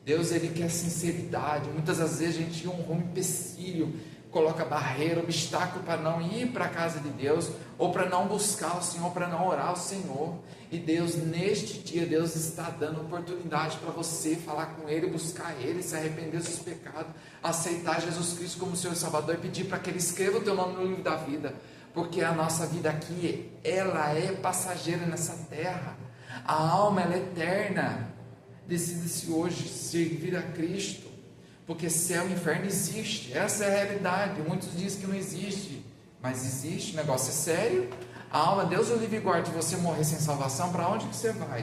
Deus, ele quer sinceridade. Muitas das vezes a gente um empecilho, coloca barreira, obstáculo para não ir para a casa de Deus, ou para não buscar o Senhor, para não orar ao Senhor. E Deus, neste dia, Deus está dando oportunidade para você falar com Ele, buscar Ele, se arrepender dos seus pecados, aceitar Jesus Cristo como Senhor e Salvador, e pedir para que Ele escreva o teu nome no livro da vida, porque a nossa vida aqui, ela é passageira nessa terra. A alma, ela é eterna. Decida-se hoje servir a Cristo, porque céu e inferno existe. Essa é a realidade. Muitos dizem que não existe, mas existe. O negócio é sério. A alma, Deus o livre e guarde, você morrer sem salvação, para onde que você vai?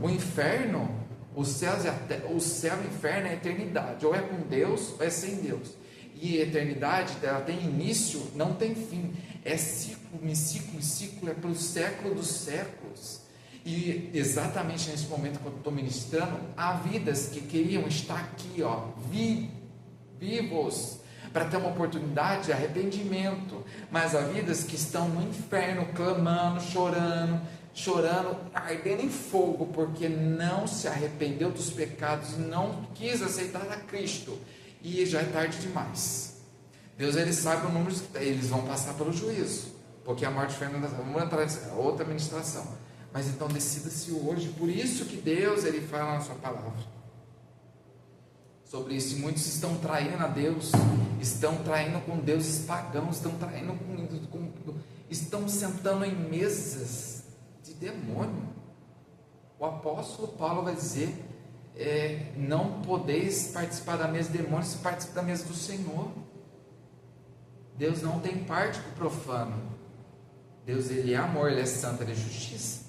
O inferno, o céu e o inferno é a eternidade, ou é com Deus ou é sem Deus. E a eternidade, ela tem início, não tem fim, é ciclo em ciclo, é para o século dos séculos. E exatamente nesse momento que eu estou ministrando, há vidas que queriam estar aqui, vivos, para ter uma oportunidade de arrependimento, mas há vidas que estão no inferno, clamando, chorando, ardendo em fogo, porque não se arrependeu dos pecados, não quis aceitar a Cristo, e já é tarde demais. Deus ele sabe o número que eles vão passar pelo juízo, porque a morte foi uma outra ministração. Mas então decida-se hoje. Por isso que Deus ele fala na sua palavra sobre isso. E muitos estão traindo a Deus, estão traindo com deuses pagãos, estão traindo estão sentando em mesas de demônio. O apóstolo Paulo vai dizer: não podeis participar da mesa de demônios se participa da mesa do Senhor. Deus não tem parte com o profano. Deus ele é amor, ele é santo, ele é justiça.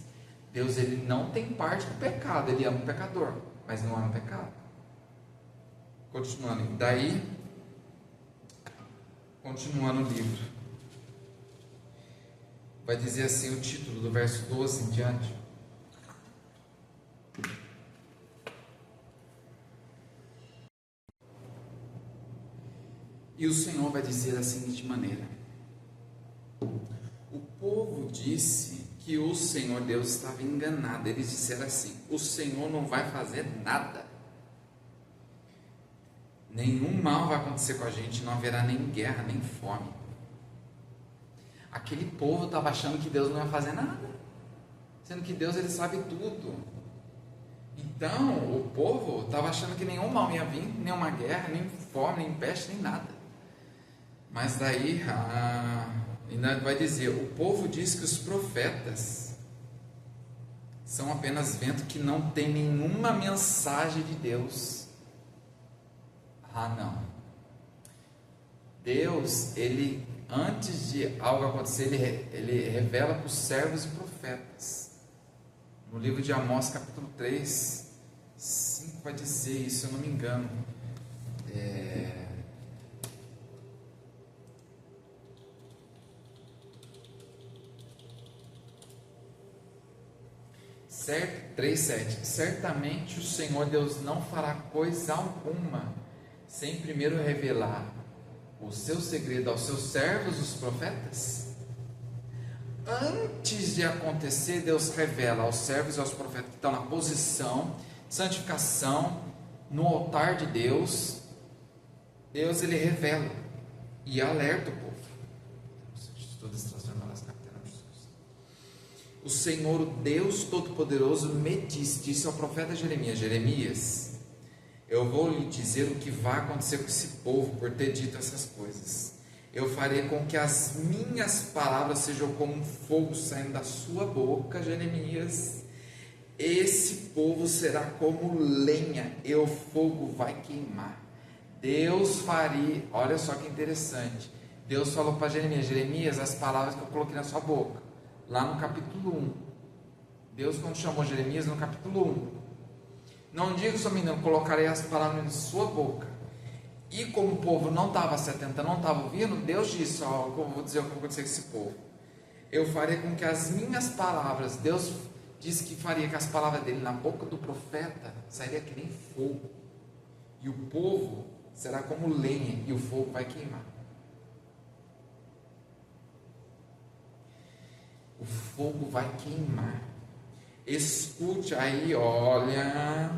Deus ele não tem parte com o pecado, ele ama o pecador, mas não ama o pecado. Continuando, daí, continuando o livro, vai dizer assim o título do verso 12 em diante: e o Senhor vai dizer da seguinte maneira: o povo disse que o Senhor Deus estava enganado. Eles disseram assim: o Senhor não vai fazer nada, nenhum mal vai acontecer com a gente, não haverá nem guerra, nem fome. Aquele povo estava achando que Deus não ia fazer nada, sendo que Deus ele sabe tudo. Então o povo estava achando que nenhum mal ia vir, nenhuma guerra, nem fome, nem peste, nem nada. Mas daí ainda vai dizer: o povo diz que os profetas são apenas vento que não tem nenhuma mensagem de Deus. Não. Deus, ele, antes de algo acontecer, ele revela para os servos e profetas. No livro de Amós, capítulo 3, 5 vai dizer isso, se eu não me engano. Certo? 3,7: certamente o Senhor Deus não fará coisa alguma sem primeiro revelar o seu segredo aos seus servos, os profetas. Antes de acontecer, Deus revela aos servos e aos profetas que estão na posição de santificação, no altar de Deus. Deus ele revela e alerta o povo. O Senhor, o Deus Todo-Poderoso, me disse ao profeta Jeremias: Jeremias, eu vou lhe dizer o que vai acontecer com esse povo por ter dito essas coisas. Eu farei com que as minhas palavras sejam como um fogo saindo da sua boca, Jeremias. Esse povo será como lenha e o fogo vai queimar. Deus faria, olha só que interessante. Deus falou para Jeremias: Jeremias, as palavras que eu coloquei na sua boca, lá no capítulo 1. Deus, quando chamou Jeremias no capítulo 1, não digo só, menino, colocarei as palavras em sua boca. E como o povo não estava se atentando, não estava ouvindo, Deus disse: eu vou dizer o que vai acontecer com esse povo. Eu farei com que as minhas palavras, Deus disse que faria que as palavras dele na boca do profeta sairia que nem fogo, e o povo será como lenha e o fogo vai queimar. O fogo vai queimar. Escute aí, olha,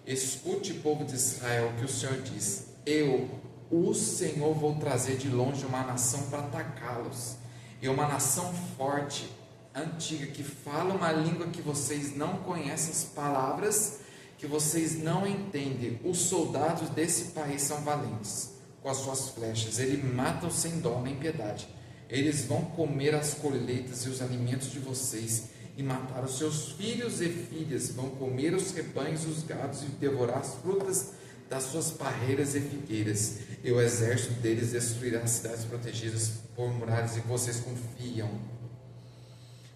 escute, povo de Israel, o que o Senhor diz: eu, o Senhor, vou trazer de longe uma nação para atacá-los, e uma nação forte, antiga, que fala uma língua que vocês não conhecem, as palavras que vocês não entendem. Os soldados desse país são valentes, com as suas flechas, eles matam sem dó nem piedade. Eles vão comer as colheitas e os alimentos de vocês, e matar os seus filhos e filhas, vão comer os rebanhos e os gados, e devorar as frutas das suas parreiras e figueiras, e o exército deles destruirá as cidades protegidas por muralhas em que vocês confiam.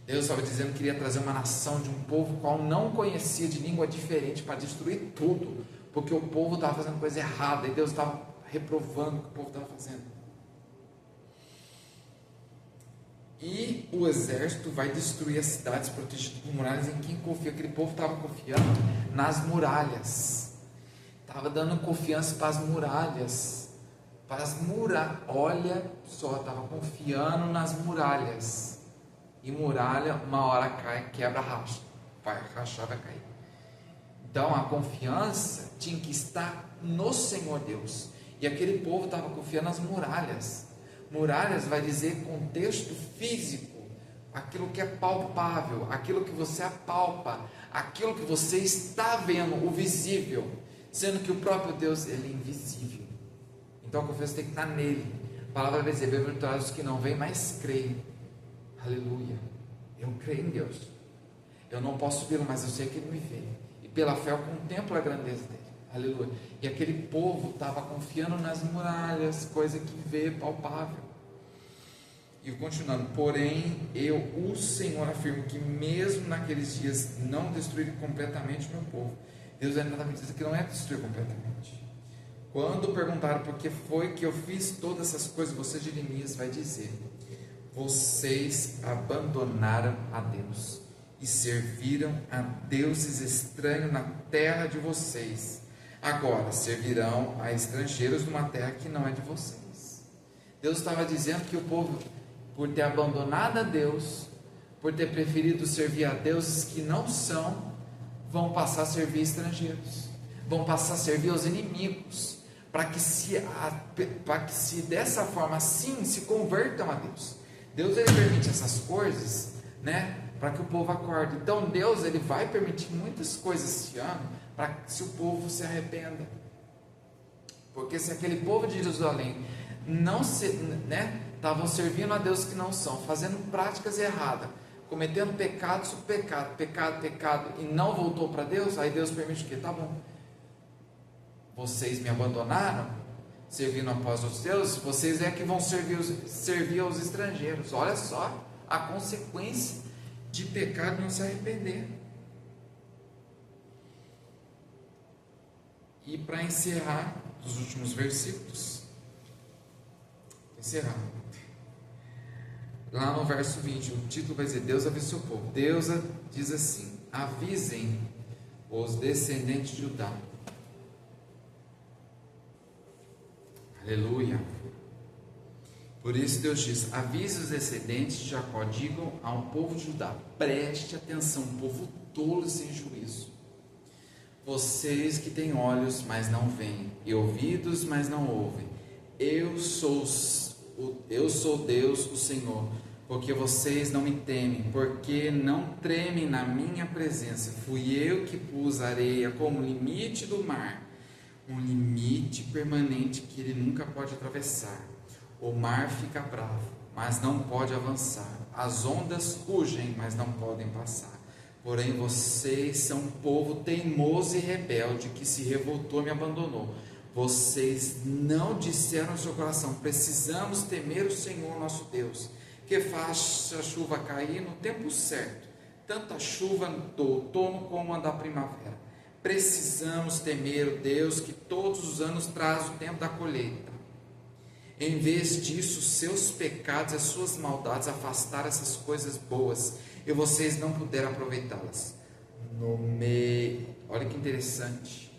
Deus estava dizendo que iria trazer uma nação de um povo qual não conhecia, de língua diferente, para destruir tudo, porque o povo estava fazendo coisa errada, e Deus estava reprovando o que o povo estava fazendo. E o exército vai destruir as cidades protegidas por muralhas em quem confia. Aquele povo estava confiando nas muralhas, estava dando confiança para as muralhas, olha só, estava confiando nas muralhas, e muralha uma hora cai, quebra, racha, vai rachar, vai cair. Então a confiança tinha que estar no Senhor Deus, E aquele povo estava confiando nas muralhas. Muralhas vai dizer contexto físico, aquilo que é palpável, aquilo que você apalpa, aquilo que você está vendo, o visível, sendo que o próprio Deus, ele é invisível. Então a confiança tem que estar nele. A palavra vai dizer: bem-aventurados os que não veem, mas creem. Aleluia. Eu creio em Deus. Eu não posso vê-lo, mas eu sei que ele me vê. E pela fé eu contemplo a grandeza dele. Aleluia. E aquele povo estava confiando nas muralhas, coisa que vê, palpável. E continuando: porém, eu, o Senhor, afirmo que mesmo naqueles dias não destruir completamente o meu povo. Deus ainda está me dizendo que não é destruir completamente. Quando perguntaram por que foi que eu fiz todas essas coisas, você, Jeremias, vai dizer: vocês abandonaram a Deus e serviram a deuses estranhos na terra de vocês. Agora servirão a estrangeiros numa terra que não é de vocês. Deus estava dizendo que o povo, por ter abandonado a Deus, por ter preferido servir a deuses que não são, vão passar a servir estrangeiros, vão passar a servir aos inimigos, para que se dessa forma assim se convertam a Deus. Deus, ele permite essas coisas, né, para que o povo acorde. Então Deus, ele vai permitir muitas coisas esse ano, para que se o povo se arrependa. Porque se aquele povo de Jerusalém não se, né, estavam servindo a Deus que não são, fazendo práticas erradas, cometendo pecado sobre pecado, e não voltou para Deus, aí Deus permite o quê? Tá bom, vocês me abandonaram, servindo após os deuses, vocês é que vão servir aos estrangeiros. Olha só a consequência de pecar e não se arrepender. E para encerrar os últimos versículos, lá no verso 20, o título vai dizer: Deus avisa o seu povo. Deus diz assim: avisem os descendentes de Judá. Aleluia. Por isso Deus diz: avise os descendentes de Jacó, digam ao povo de Judá: preste atenção, povo tolo e sem juízo. Vocês que têm olhos, mas não veem, e ouvidos, mas não ouvem. Eu sou Deus, o Senhor, porque vocês não me temem, porque não tremem na minha presença. Fui eu que pus a areia como limite do mar, um limite permanente que ele nunca pode atravessar. O mar fica bravo, mas não pode avançar. As ondas rugem, mas não podem passar. Porém vocês são um povo teimoso e rebelde, que se revoltou e me abandonou. Vocês não disseram no seu coração: precisamos temer o Senhor nosso Deus, que faz a chuva cair no tempo certo, tanto a chuva do outono como a da primavera. Precisamos temer o Deus que todos os anos traz o tempo da colheita. Em vez disso, seus pecados, as suas maldades afastaram essas coisas boas, e vocês não puderam aproveitá-las. Olha que interessante.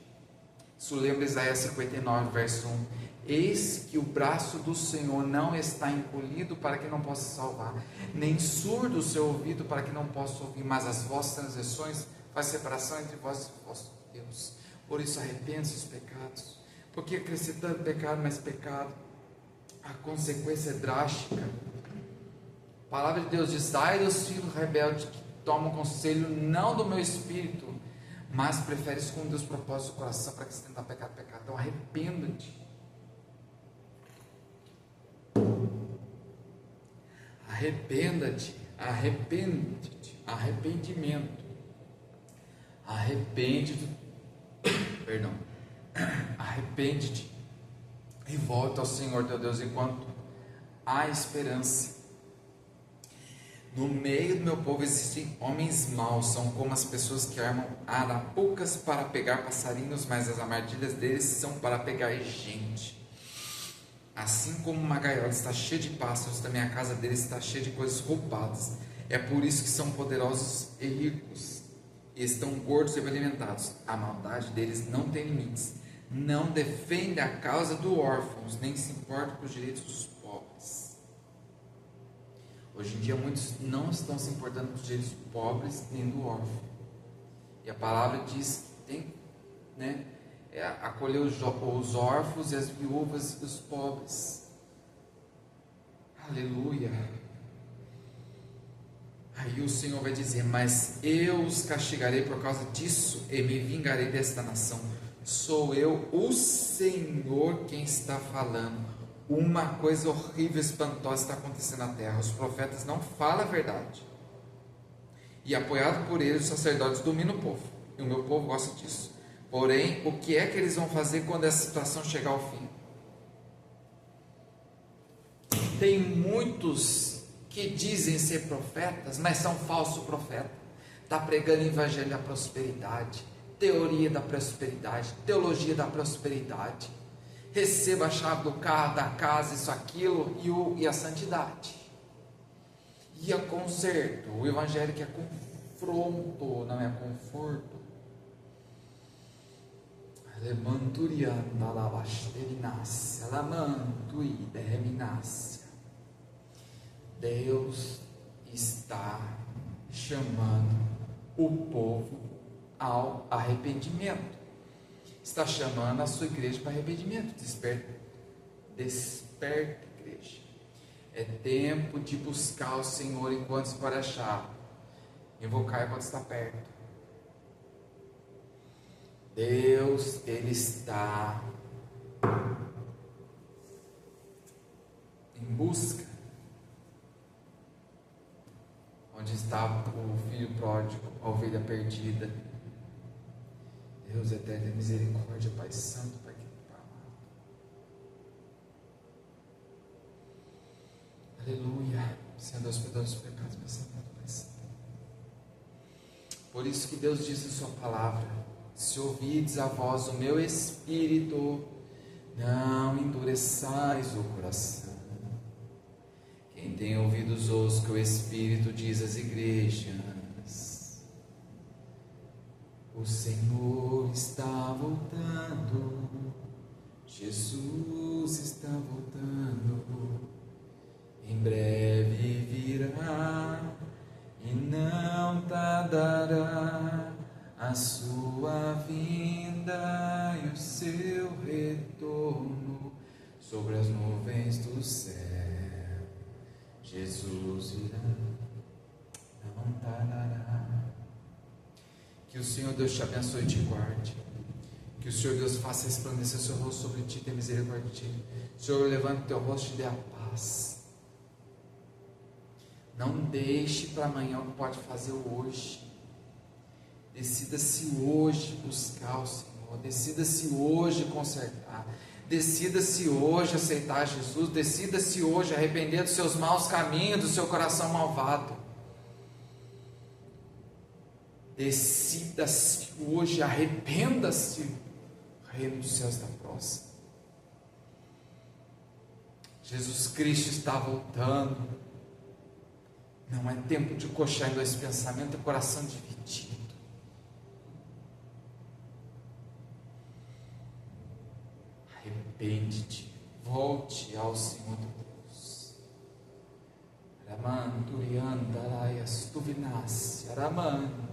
Isso lembra Isaías 59, verso 1. Eis que o braço do Senhor não está encolhido para que não possa salvar, nem surdo o seu ouvido para que não possa ouvir, mas as vossas transgressões faz separação entre vós e vosso Deus. Por isso arrepende-se dos pecados, porque acrescentando pecado mais pecado, a consequência é drástica. A palavra de Deus diz: ai dos filhos rebeldes que tomam conselho não do meu espírito, mas prefere esconder os propósitos do coração para que se tenta pecar. Então arrependa-te. Arrependa-te. Arrependimento. Arrepende-te e volta ao Senhor teu Deus enquanto há esperança. No meio do meu povo existem homens maus, são como as pessoas que armam arapucas para pegar passarinhos, mas as armadilhas deles são para pegar gente. Assim como uma gaiola está cheia de pássaros, também a casa deles está cheia de coisas roubadas. É por isso que são poderosos e ricos, e estão gordos e bem alimentados. A maldade deles não tem limites. Não defende a causa dos órfãos, nem se importa com os direitos dos pobres. Hoje em dia muitos não estão se importando com os direitos dos pobres nem do órfão. E a palavra diz que tem, acolher os órfãos e as viúvas e os pobres. Aleluia. Aí o Senhor vai dizer: mas eu os castigarei por causa disso e me vingarei desta nação. Sou eu, o Senhor, quem está falando. Uma coisa horrível, espantosa está acontecendo na terra. Os profetas não falam a verdade. E apoiado por eles, os sacerdotes dominam o povo. E o meu povo gosta disso. Porém, o que é que eles vão fazer quando essa situação chegar ao fim? Tem muitos que dizem ser profetas, mas são falsos profetas. Está pregando evangelho da prosperidade, teoria da prosperidade, teologia da prosperidade. Receba a chave do carro, da casa, isso, aquilo, e a santidade. E a conserto. O evangelho que é confronto, não é conforto. Alemanturianda lavasterinácia, alamantuideminácia. Deus está chamando o povo ao arrependimento. Está chamando a sua igreja para arrependimento. Desperta, igreja. É tempo de buscar o Senhor enquanto se pode achar. Invocar enquanto está perto. Deus, Ele está em busca. Onde está o filho pródigo, a ovelha perdida. Deus eterno de misericórdia, Pai Santo, Pai querido, Pai amado. Aleluia. Senhor Deus, perdoa os pecados, Pai Santo, Pai Santo. Por isso que Deus diz em sua palavra: se ouvides a voz do meu Espírito, não endureçais o coração. Quem tem ouvidos ouça o que o Espírito diz às igrejas. O Senhor está voltando, Jesus está voltando, em breve virá e não tardará a sua vinda e o seu retorno sobre as nuvens do céu. Jesus virá, não tardará. Que o Senhor Deus te abençoe e te guarde. Que o Senhor Deus faça resplandecer o seu rosto sobre ti, tenha misericórdia de ti. O Senhor levante o teu rosto e te dê a paz. Não deixe para amanhã o que pode fazer hoje. Decida-se hoje buscar o Senhor. Decida-se hoje consertar. Decida-se hoje aceitar Jesus. Decida-se hoje arrepender dos seus maus caminhos, do seu coração malvado. Decida-se hoje, arrependa-se. O reino dos céus está próximo. Jesus Cristo está voltando. Não é tempo de coxar em dois pensamentos e coração dividido. Arrepende-te, volte ao Senhor Deus. Ramanturiandarayas tuvinasya Raman.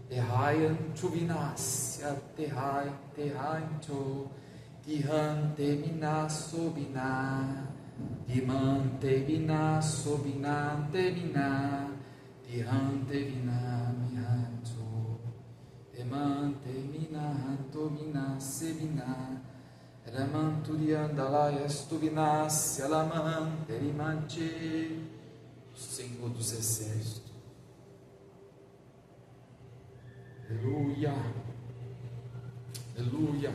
Terrayan chuvinasya terrayancho Dihante minasobina Dimante minasobinante mina Dihante vinamihancho Demante minahanto minasebina Ramanturiandalayas tuvinasya Lamante rimanche. O Senhor dos Exércitos. Aleluia, aleluia.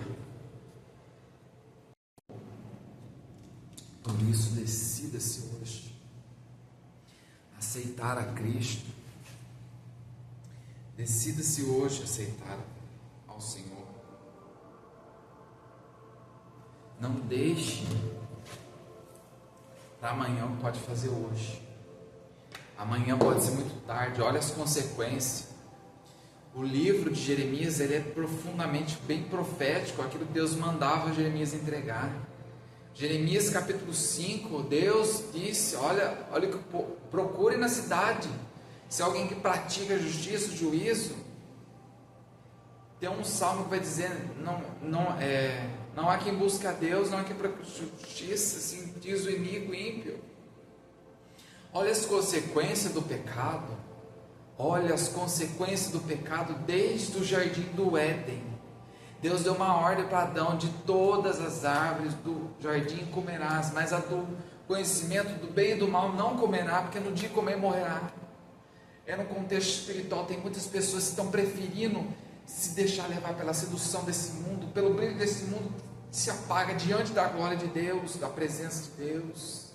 Por isso, decida-se hoje aceitar a Cristo. Decida-se hoje aceitar ao Senhor. Não deixe para amanhã o que pode fazer hoje. Amanhã pode ser muito tarde. Olha as consequências. O livro de Jeremias, ele é profundamente bem profético, aquilo que Deus mandava Jeremias entregar. Jeremias capítulo 5, Deus disse: olha o que procure na cidade, se é alguém que pratica justiça, juízo, Tem um salmo que vai dizer: não há quem busque a Deus, não há quem procure justiça, assim diz o iníquo e ímpio. Olha as consequências do pecado. Olha as consequências do pecado desde o jardim do Éden. Deus deu uma ordem para Adão: de todas as árvores do jardim comerás, mas a do conhecimento do bem e do mal não comerá, porque no dia que comer morrerá. No contexto espiritual, tem muitas pessoas que estão preferindo se deixar levar pela sedução desse mundo, pelo brilho desse mundo, se apaga diante da glória de Deus, da presença de Deus.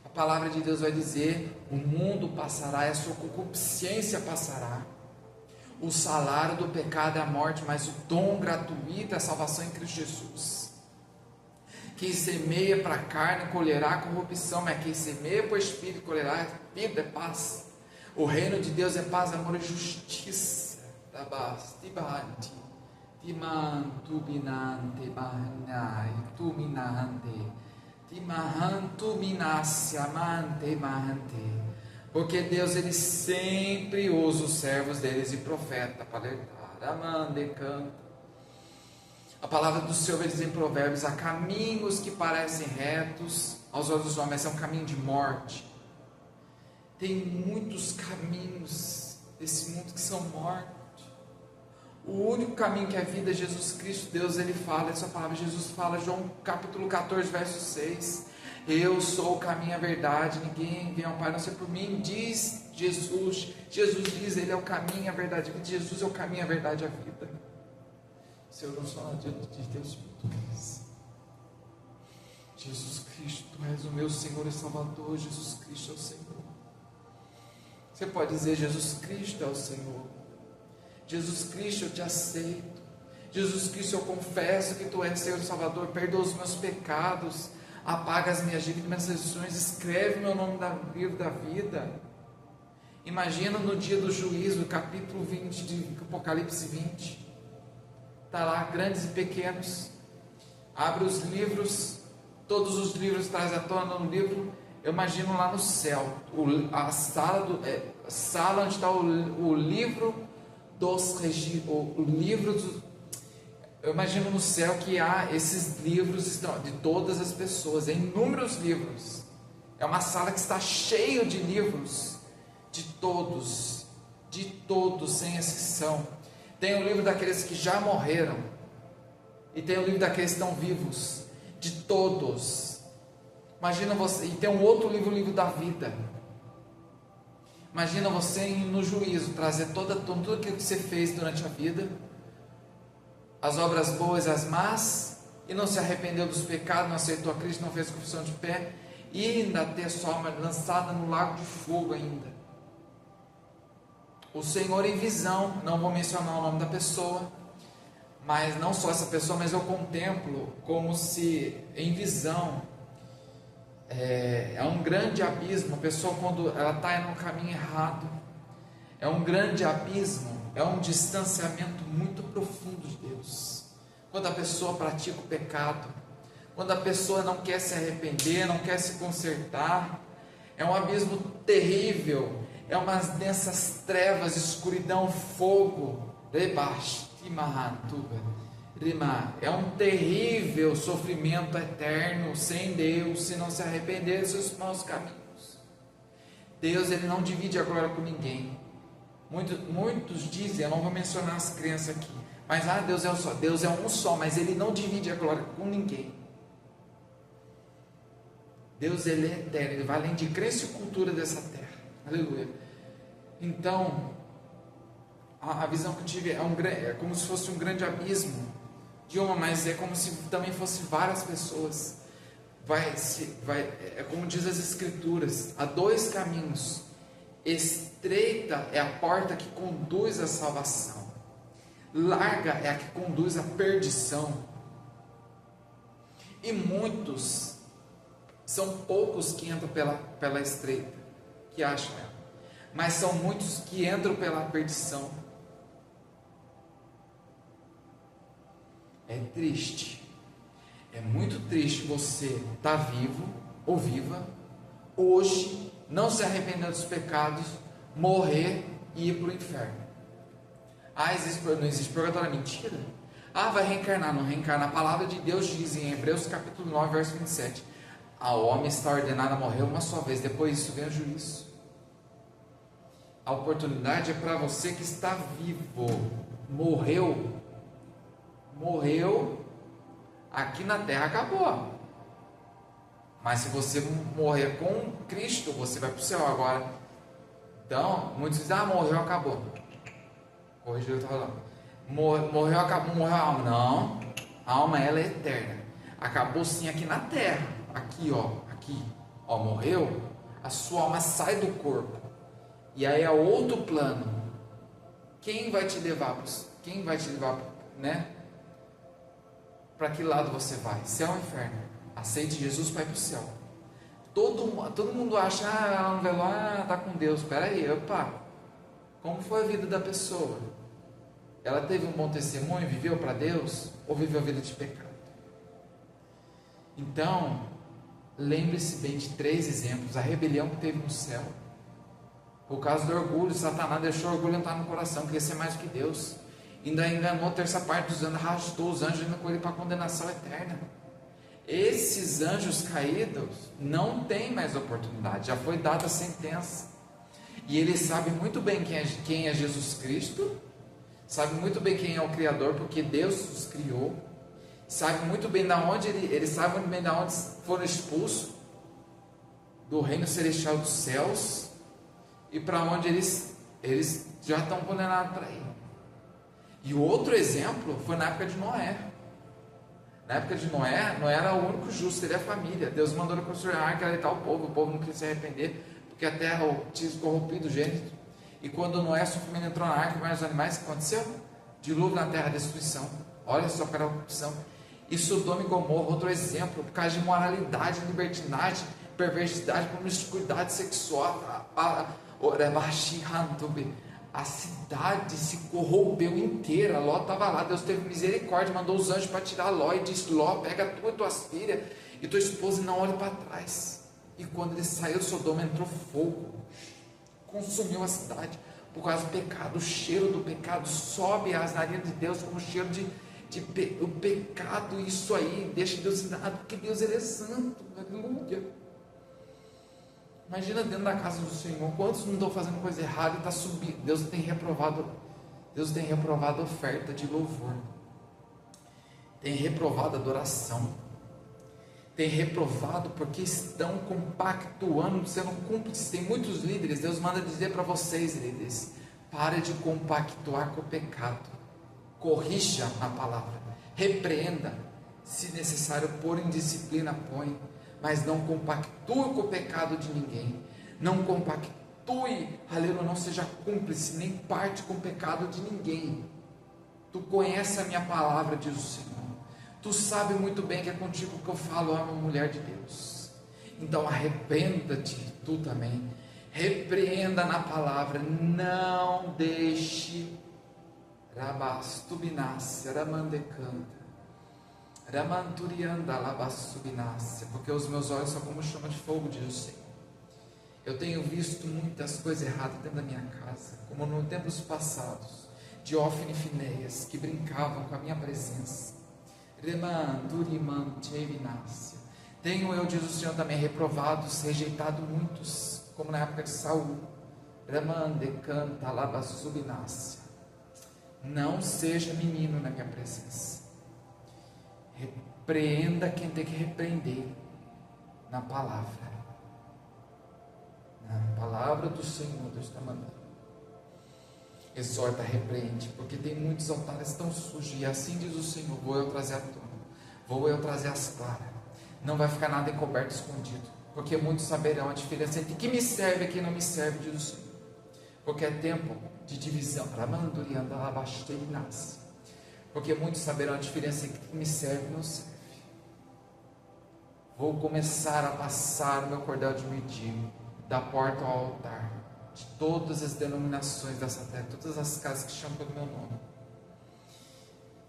A palavra de Deus vai dizer: o mundo passará e a sua concupiscência passará. O salário do pecado é a morte, mas o dom gratuito é a salvação em Cristo Jesus. Quem semeia para a carne colherá a corrupção, mas quem semeia para o Espírito colherá vida e paz. O reino de Deus é paz, amor e justiça. Tibanti, Timantubinante, Bahanai, Tuminante, Timahantuminasse, Amante, Mahante. Porque Deus, ele sempre usa os servos deles e profeta para alertar. Amande, canta. A palavra do Senhor vai dizer em Provérbios: há caminhos que parecem retos aos olhos dos homens, é um caminho de morte. Tem muitos caminhos desse mundo que são mortos. O único caminho que é vida é Jesus Cristo. Deus, ele fala, essa palavra, Jesus fala, João capítulo 14, verso 6, eu sou o caminho e a verdade, ninguém vem ao Pai a não ser por mim, diz Jesus. Jesus diz, ele é o caminho e a verdade, Jesus é o caminho, a verdade e a vida. Senhor, não só diante de Deus, tu és Jesus Cristo, tu és o meu Senhor e Salvador. Jesus Cristo é o Senhor. Você pode dizer: Jesus Cristo é o Senhor. Jesus Cristo, eu te aceito. Jesus Cristo, eu confesso que tu és Senhor e Salvador. Perdoa os meus pecados, apaga as minhas dívidas, minhas transgressões, escreve meu nome no livro da vida. Imagina no dia do juízo, capítulo 20 de Apocalipse 20. Está lá, grandes e pequenos. Abre os livros, todos os livros traz à tona no livro. Eu imagino lá no céu, a sala onde está o livro dos registros, eu imagino no céu que há esses livros de todas as pessoas, em inúmeros livros. É uma sala que está cheia de livros, de todos, sem exceção. Tem o livro daqueles que já morreram, e tem o livro daqueles que estão vivos, de todos. Imagina você, e tem um outro livro, o livro da vida. Imagina você no juízo, trazer tudo aquilo que você fez durante a vida, as obras boas e as más, e não se arrependeu dos pecados, não aceitou a Cristo, não fez confissão de fé, e ainda ter sua alma lançada no lago de fogo ainda. O Senhor em visão, não vou mencionar o nome da pessoa, mas não só essa pessoa, mas eu contemplo como se em visão, é um grande abismo. A pessoa, quando ela está no caminho errado, é um grande abismo, é um distanciamento muito profundo de Deus. Quando a pessoa pratica o pecado, quando a pessoa não quer se arrepender, não quer se consertar, é um abismo terrível, é umas densas trevas, escuridão, fogo, é um terrível sofrimento eterno, sem Deus, se não se arrepender dos seus maus caminhos. Deus, ele não divide a glória com ninguém. Muitos dizem, eu não vou mencionar as crenças aqui, mas Deus é um só. Deus é um só, mas ele não divide a glória com ninguém. Deus, ele é eterno, ele vai além de crença e cultura dessa terra. Aleluia. Então, a visão que eu tive é como se fosse um grande abismo de uma, mas é como se também fosse várias pessoas. É como diz as Escrituras: há dois caminhos, estreita é a porta que conduz à salvação, larga é a que conduz à perdição, e muitos, são poucos que entram pela estreita, que acham ela, mas são muitos que entram pela perdição. É triste, é muito triste você estar vivo ou viva hoje, não se arrepender dos pecados, morrer e ir para o inferno. Ah, não existe purgatório, mentira. Ah, vai reencarnar, não reencarna. A palavra de Deus diz em Hebreus capítulo 9, verso 27, ao homem está ordenado a morrer uma só vez, depois disso vem o juízo. A oportunidade é para você que está vivo. Morreu, aqui na terra acabou. Mas se você morrer com Cristo, você vai para o céu agora. Então, muitos dizem, morreu, acabou. Corrigiu o que eu estava falando. Morreu, acabou, morreu a alma. Não, a alma ela é eterna. Acabou sim aqui na terra. Aqui, morreu, a sua alma sai do corpo. E aí é outro plano. Quem vai te levar, né? Para que lado você vai? Céu ou inferno? Aceite Jesus para ir para o céu. Todo mundo acha, ela não vai lá, está com Deus. Espera aí, como foi a vida da pessoa? Ela teve um bom testemunho, viveu para Deus, ou viveu a vida de pecado? Então, lembre-se bem de 3 exemplos. A rebelião que teve no céu, por causa do orgulho, Satanás deixou o orgulho entrar no coração, queria ser mais do que Deus, ainda enganou a terça parte dos anjos, arrastou os anjos indo com ele para a condenação eterna. Esses anjos caídos não têm mais oportunidade, já foi dada a sentença, e eles sabem muito bem quem é Jesus Cristo, sabem muito bem quem é o Criador, porque Deus os criou, sabem muito bem de onde eles sabem muito bem de onde foram expulsos do reino celestial dos céus, e para onde eles já estão condenados para ir. E o outro exemplo foi na época de Noé. Na época de Noé era o único justo, ele é a família. Deus mandou ele construir a arca, alertar o povo não quis se arrepender, porque a terra tinha corrompido o gênero. E quando Noé, sua família, entrou na arca, mais os animais, o que aconteceu? Dilúvio na terra, destruição. Olha só para a corrupção. E Sodoma e Gomorra, outro exemplo, por causa de imoralidade, libertinagem, perversidade, promiscuidade sexual, a cidade se corrompeu inteira. Ló estava lá, Deus teve misericórdia, mandou os anjos para tirar Ló e disse: Ló, pega tu e tuas filhas e tua esposa e não olhe para trás. E quando ele saiu de Sodoma, entrou fogo, consumiu a cidade, por causa do pecado. O cheiro do pecado sobe às narinas de Deus como o cheiro o pecado. Isso aí deixa Deus ensinado, porque Deus ele é santo, aleluia. Imagina dentro da casa do Senhor, quantos não estão fazendo coisa errada e está subindo? Deus tem reprovado a oferta de louvor, tem reprovado a adoração, tem reprovado porque estão compactuando, sendo cúmplices. Tem muitos líderes, Deus manda dizer para vocês, líderes, pare de compactuar com o pecado, corrija a palavra, repreenda, se necessário pôr em disciplina, põe, mas não compactue com o pecado de ninguém, não compactue, aleluia, não seja cúmplice, nem parte com o pecado de ninguém. Tu conhece a minha palavra, diz o Senhor, tu sabe muito bem que é contigo que eu falo, ó, mulher de Deus. Então arrependa-te, tu também, repreenda na palavra, não deixe Rabastubinácia, Ramandecanta, Ramanturianda, Labastubinácia, porque os meus olhos são como chama de fogo, diz o Senhor. Eu tenho visto muitas coisas erradas dentro da minha casa, como nos tempos passados, de Ófine e Finéias, que brincavam com a minha presença. Remandurimantevinácia. Tenho eu, diz o Senhor, também reprovados, rejeitado muitos, como na época de Saul. Ramandecanta, Labastubinácia. Não seja menino na minha presença. Repreenda quem tem que repreender na palavra. Na palavra do Senhor, Deus está mandando. Exorta, repreende, porque tem muitos altares tão sujos, e assim diz o Senhor: vou eu trazer à tona, vou eu trazer as claras, não vai ficar nada encoberto, escondido, porque muitos saberão a diferença entre quem me serve e quem não me serve, diz o Senhor, porque é tempo de divisão, porque muitos saberão a diferença entre quem me serve e não serve. Vou começar a passar o meu cordel de medir, da porta ao altar, de todas as denominações dessa terra, todas as casas que chamam pelo meu nome.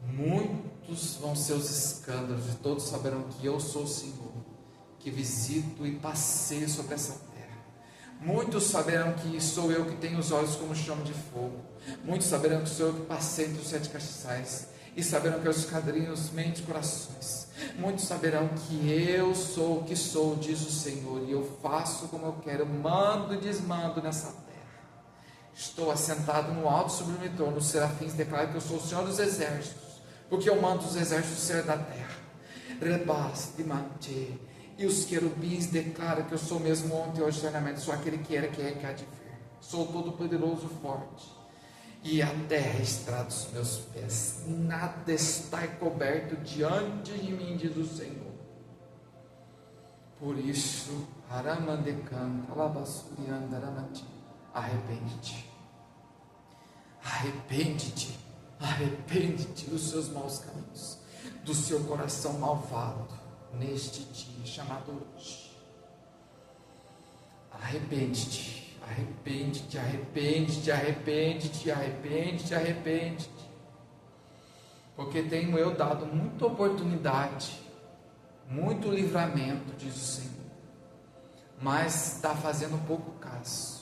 Muitos vão ser os escândalos, e todos saberão que eu sou o Senhor, que visito e passeio sobre essa terra. Muitos saberão que sou eu que tenho os olhos como chama de fogo. Muitos saberão que sou eu que passei entre os 7 castiçais. E saberão que eu esquadrinho os mentes e corações. Muitos saberão que eu sou o que sou, diz o Senhor. E eu faço como eu quero, mando e desmando nessa terra. Estou assentado no alto e sublime trono. Os serafins declaram que eu sou o Senhor dos exércitos, porque eu mando os exércitos do céu da terra. Rebas de mante. E os querubins declaram que eu sou mesmo ontem, hoje, eternamente. Sou aquele que era, que é, que há de vir. Sou todo poderoso, forte. E a terra estrada os meus pés. Nada está coberto diante de mim, diz o Senhor. Por isso, Aramandecanta, Alabassurianda, Aramati, arrepende-te. Arrepende-te. Arrepende-te dos seus maus caminhos, do seu coração malvado, neste dia chamado hoje. Arrepende-te. Arrepende-te, arrepende-te, arrepende-te, arrepende-te, arrepende-te. Porque tenho eu dado muita oportunidade, muito livramento, diz o Senhor, mas está fazendo pouco caso.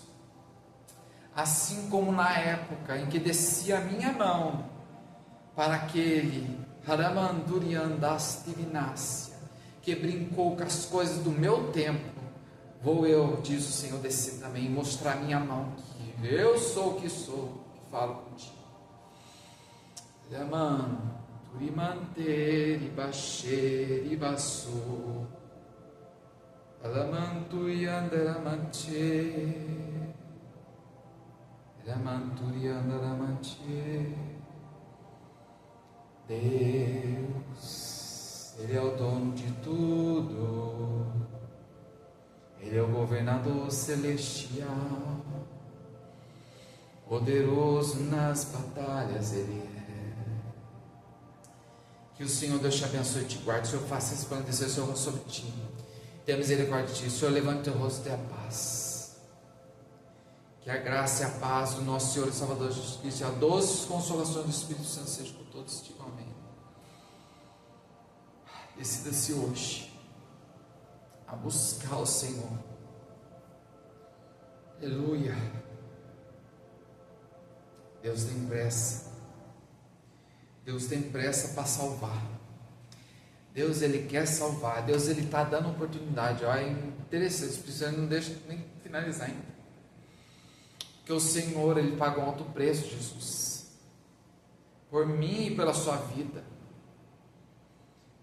Assim como na época em que descia a minha mão para aquele Haramanduriandastivinácia, que brincou com as coisas do meu tempo, vou eu, diz o Senhor, descer também e mostrar minha mão, que eu sou o que sou, que falo contigo. Alamanturimanter, Ibaxer, Ibaçu, Alamanturiandaramante, Alamanturiandaramante. Deus, Ele é o dono de tudo. Ele é o governador celestial, poderoso nas batalhas, Ele é. Que o Senhor Deus te abençoe e te guarde. O Senhor faça resplandecer o seu rosto sobre ti, tenha misericórdia de ti. O Senhor levante o teu rosto e dê a paz. Que a graça e a paz do nosso Senhor e Salvador Jesus Cristo e a doce consolação do Espírito Santo seja com todos ti. Amém. Decida-se hoje a buscar o Senhor. Aleluia. Deus tem pressa. Deus tem pressa para salvar. Deus, Ele quer salvar. Deus, Ele está dando oportunidade. Olha, é interessante, você não deixa nem finalizar ainda. Porque o Senhor, Ele pagou um alto preço, Jesus, por mim e pela sua vida.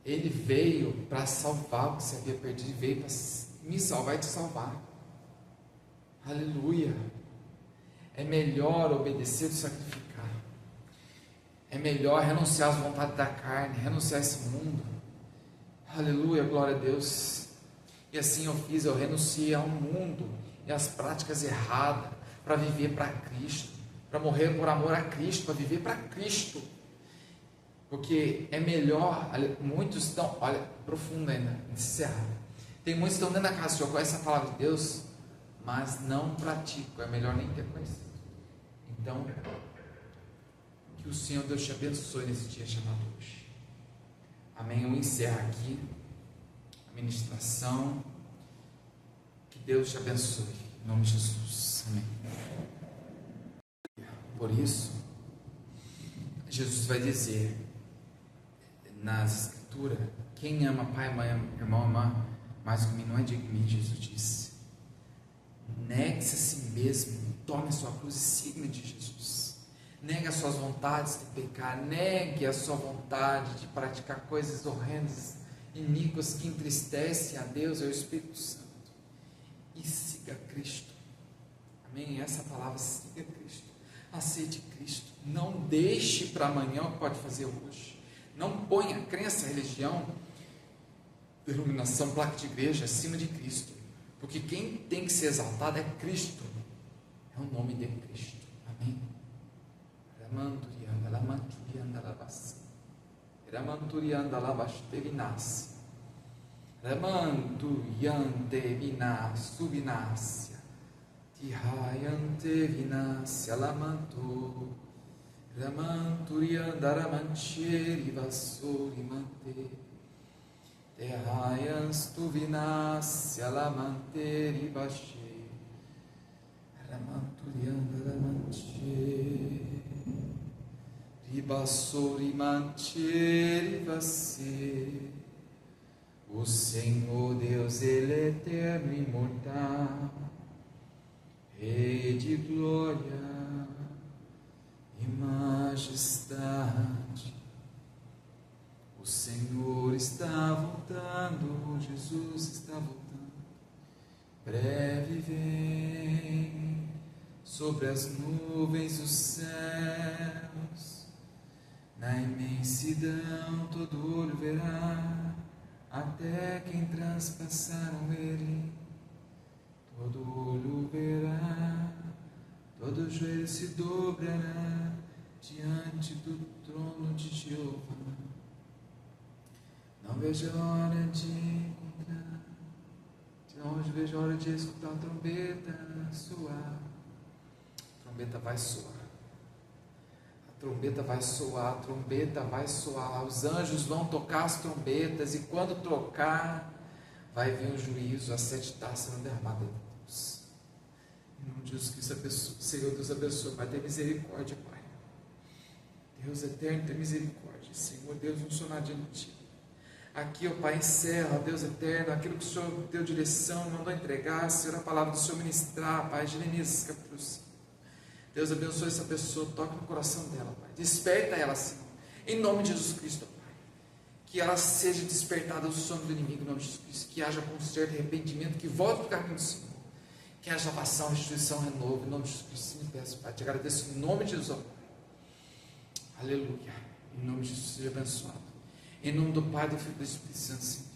Ele veio para salvar o que você havia perdido, veio para me salvar e te salvar. Aleluia. É melhor obedecer do que sacrificar. É melhor renunciar às vontades da carne, renunciar a esse mundo. Aleluia, glória a Deus. E assim eu fiz, eu renunciei ao mundo e às práticas erradas para viver para Cristo, para morrer por amor a Cristo, para viver para Cristo. Porque é melhor, muitos estão, olha, profundo ainda, encerra. Tem muitos que estão dentro da casa do Senhor, conhecem a palavra de Deus, mas não praticam, é melhor nem ter conhecido. Então, que o Senhor Deus te abençoe nesse dia chamado hoje. Amém. Eu encerro aqui a ministração. Que Deus te abençoe, em nome de Jesus. Amém. Por isso, Jesus vai dizer nas Escrituras: quem ama pai, mãe, irmão, irmã, mais que mim não é digno de mim, Jesus disse. Negue-se a si mesmo, tome a sua cruz e siga-me, de Jesus. Negue as suas vontades de pecar, negue a sua vontade de praticar coisas horrendas, iníquas, que entristecem a Deus e ao Espírito Santo, e siga Cristo. Amém? Essa palavra, siga Cristo, aceite Cristo, não deixe para amanhã o que pode fazer hoje. Não ponha a crença, a religião, denominação, placa de igreja acima de Cristo, porque quem tem que ser exaltado é Cristo, é o nome de Cristo. Amém? Ramanturianda, Lamanturianda, Lavassi, Ramanturianda, Lavastevinassi, Ramanturiante Vinas, Subinácia, Tihayante Vinassia, Lamantu, Ramanturianda, Ramancheri, Vassori, Mante, Tehayans tu Vinassia, Lamanteri, Vashe, O Senhor Deus, Ele é eterno e imortal, Rei de glória e majestade. O Senhor está voltando, Jesus está voltando, breve vem sobre as nuvens dos céus. Na imensidão todo olho verá, até quem transpassaram ele. Todo olho verá, todo joelho se dobrará diante do trono de Jeová. Não vejo a hora de encontrar, de longe vejo a hora de escutar a trombeta soar. A trombeta vai soar. A trombeta vai soar, a trombeta vai soar. Os anjos vão tocar as trombetas, e quando tocar, vai vir o juízo, as 7 taças serão derramadas de Deus. Em nome de Jesus Cristo, Senhor Deus abençoe, Pai, tem misericórdia, Pai. Deus eterno, tem misericórdia. Senhor Deus, não sou nada diante de Ti. Aqui, ó Pai, encerra, Deus eterno, aquilo que o Senhor deu direção, mandou entregar, Senhor, a palavra do Senhor ministrar, Pai, Jeremias capítulo 5. Deus abençoe essa pessoa, toque no coração dela, Pai, desperta ela, Senhor, em nome de Jesus Cristo, Pai, que ela seja despertada do sono do inimigo, em nome de Jesus Cristo, que haja conserto e arrependimento, que volte para o caminho do Senhor, que haja salvação, restituição, renovo, em nome de Jesus Cristo, me peço, Pai, te agradeço em nome de Jesus, ó Pai, aleluia, em nome de Jesus, seja abençoado. Em nome do Pai, do Filho e do Espírito Santo, Senhor.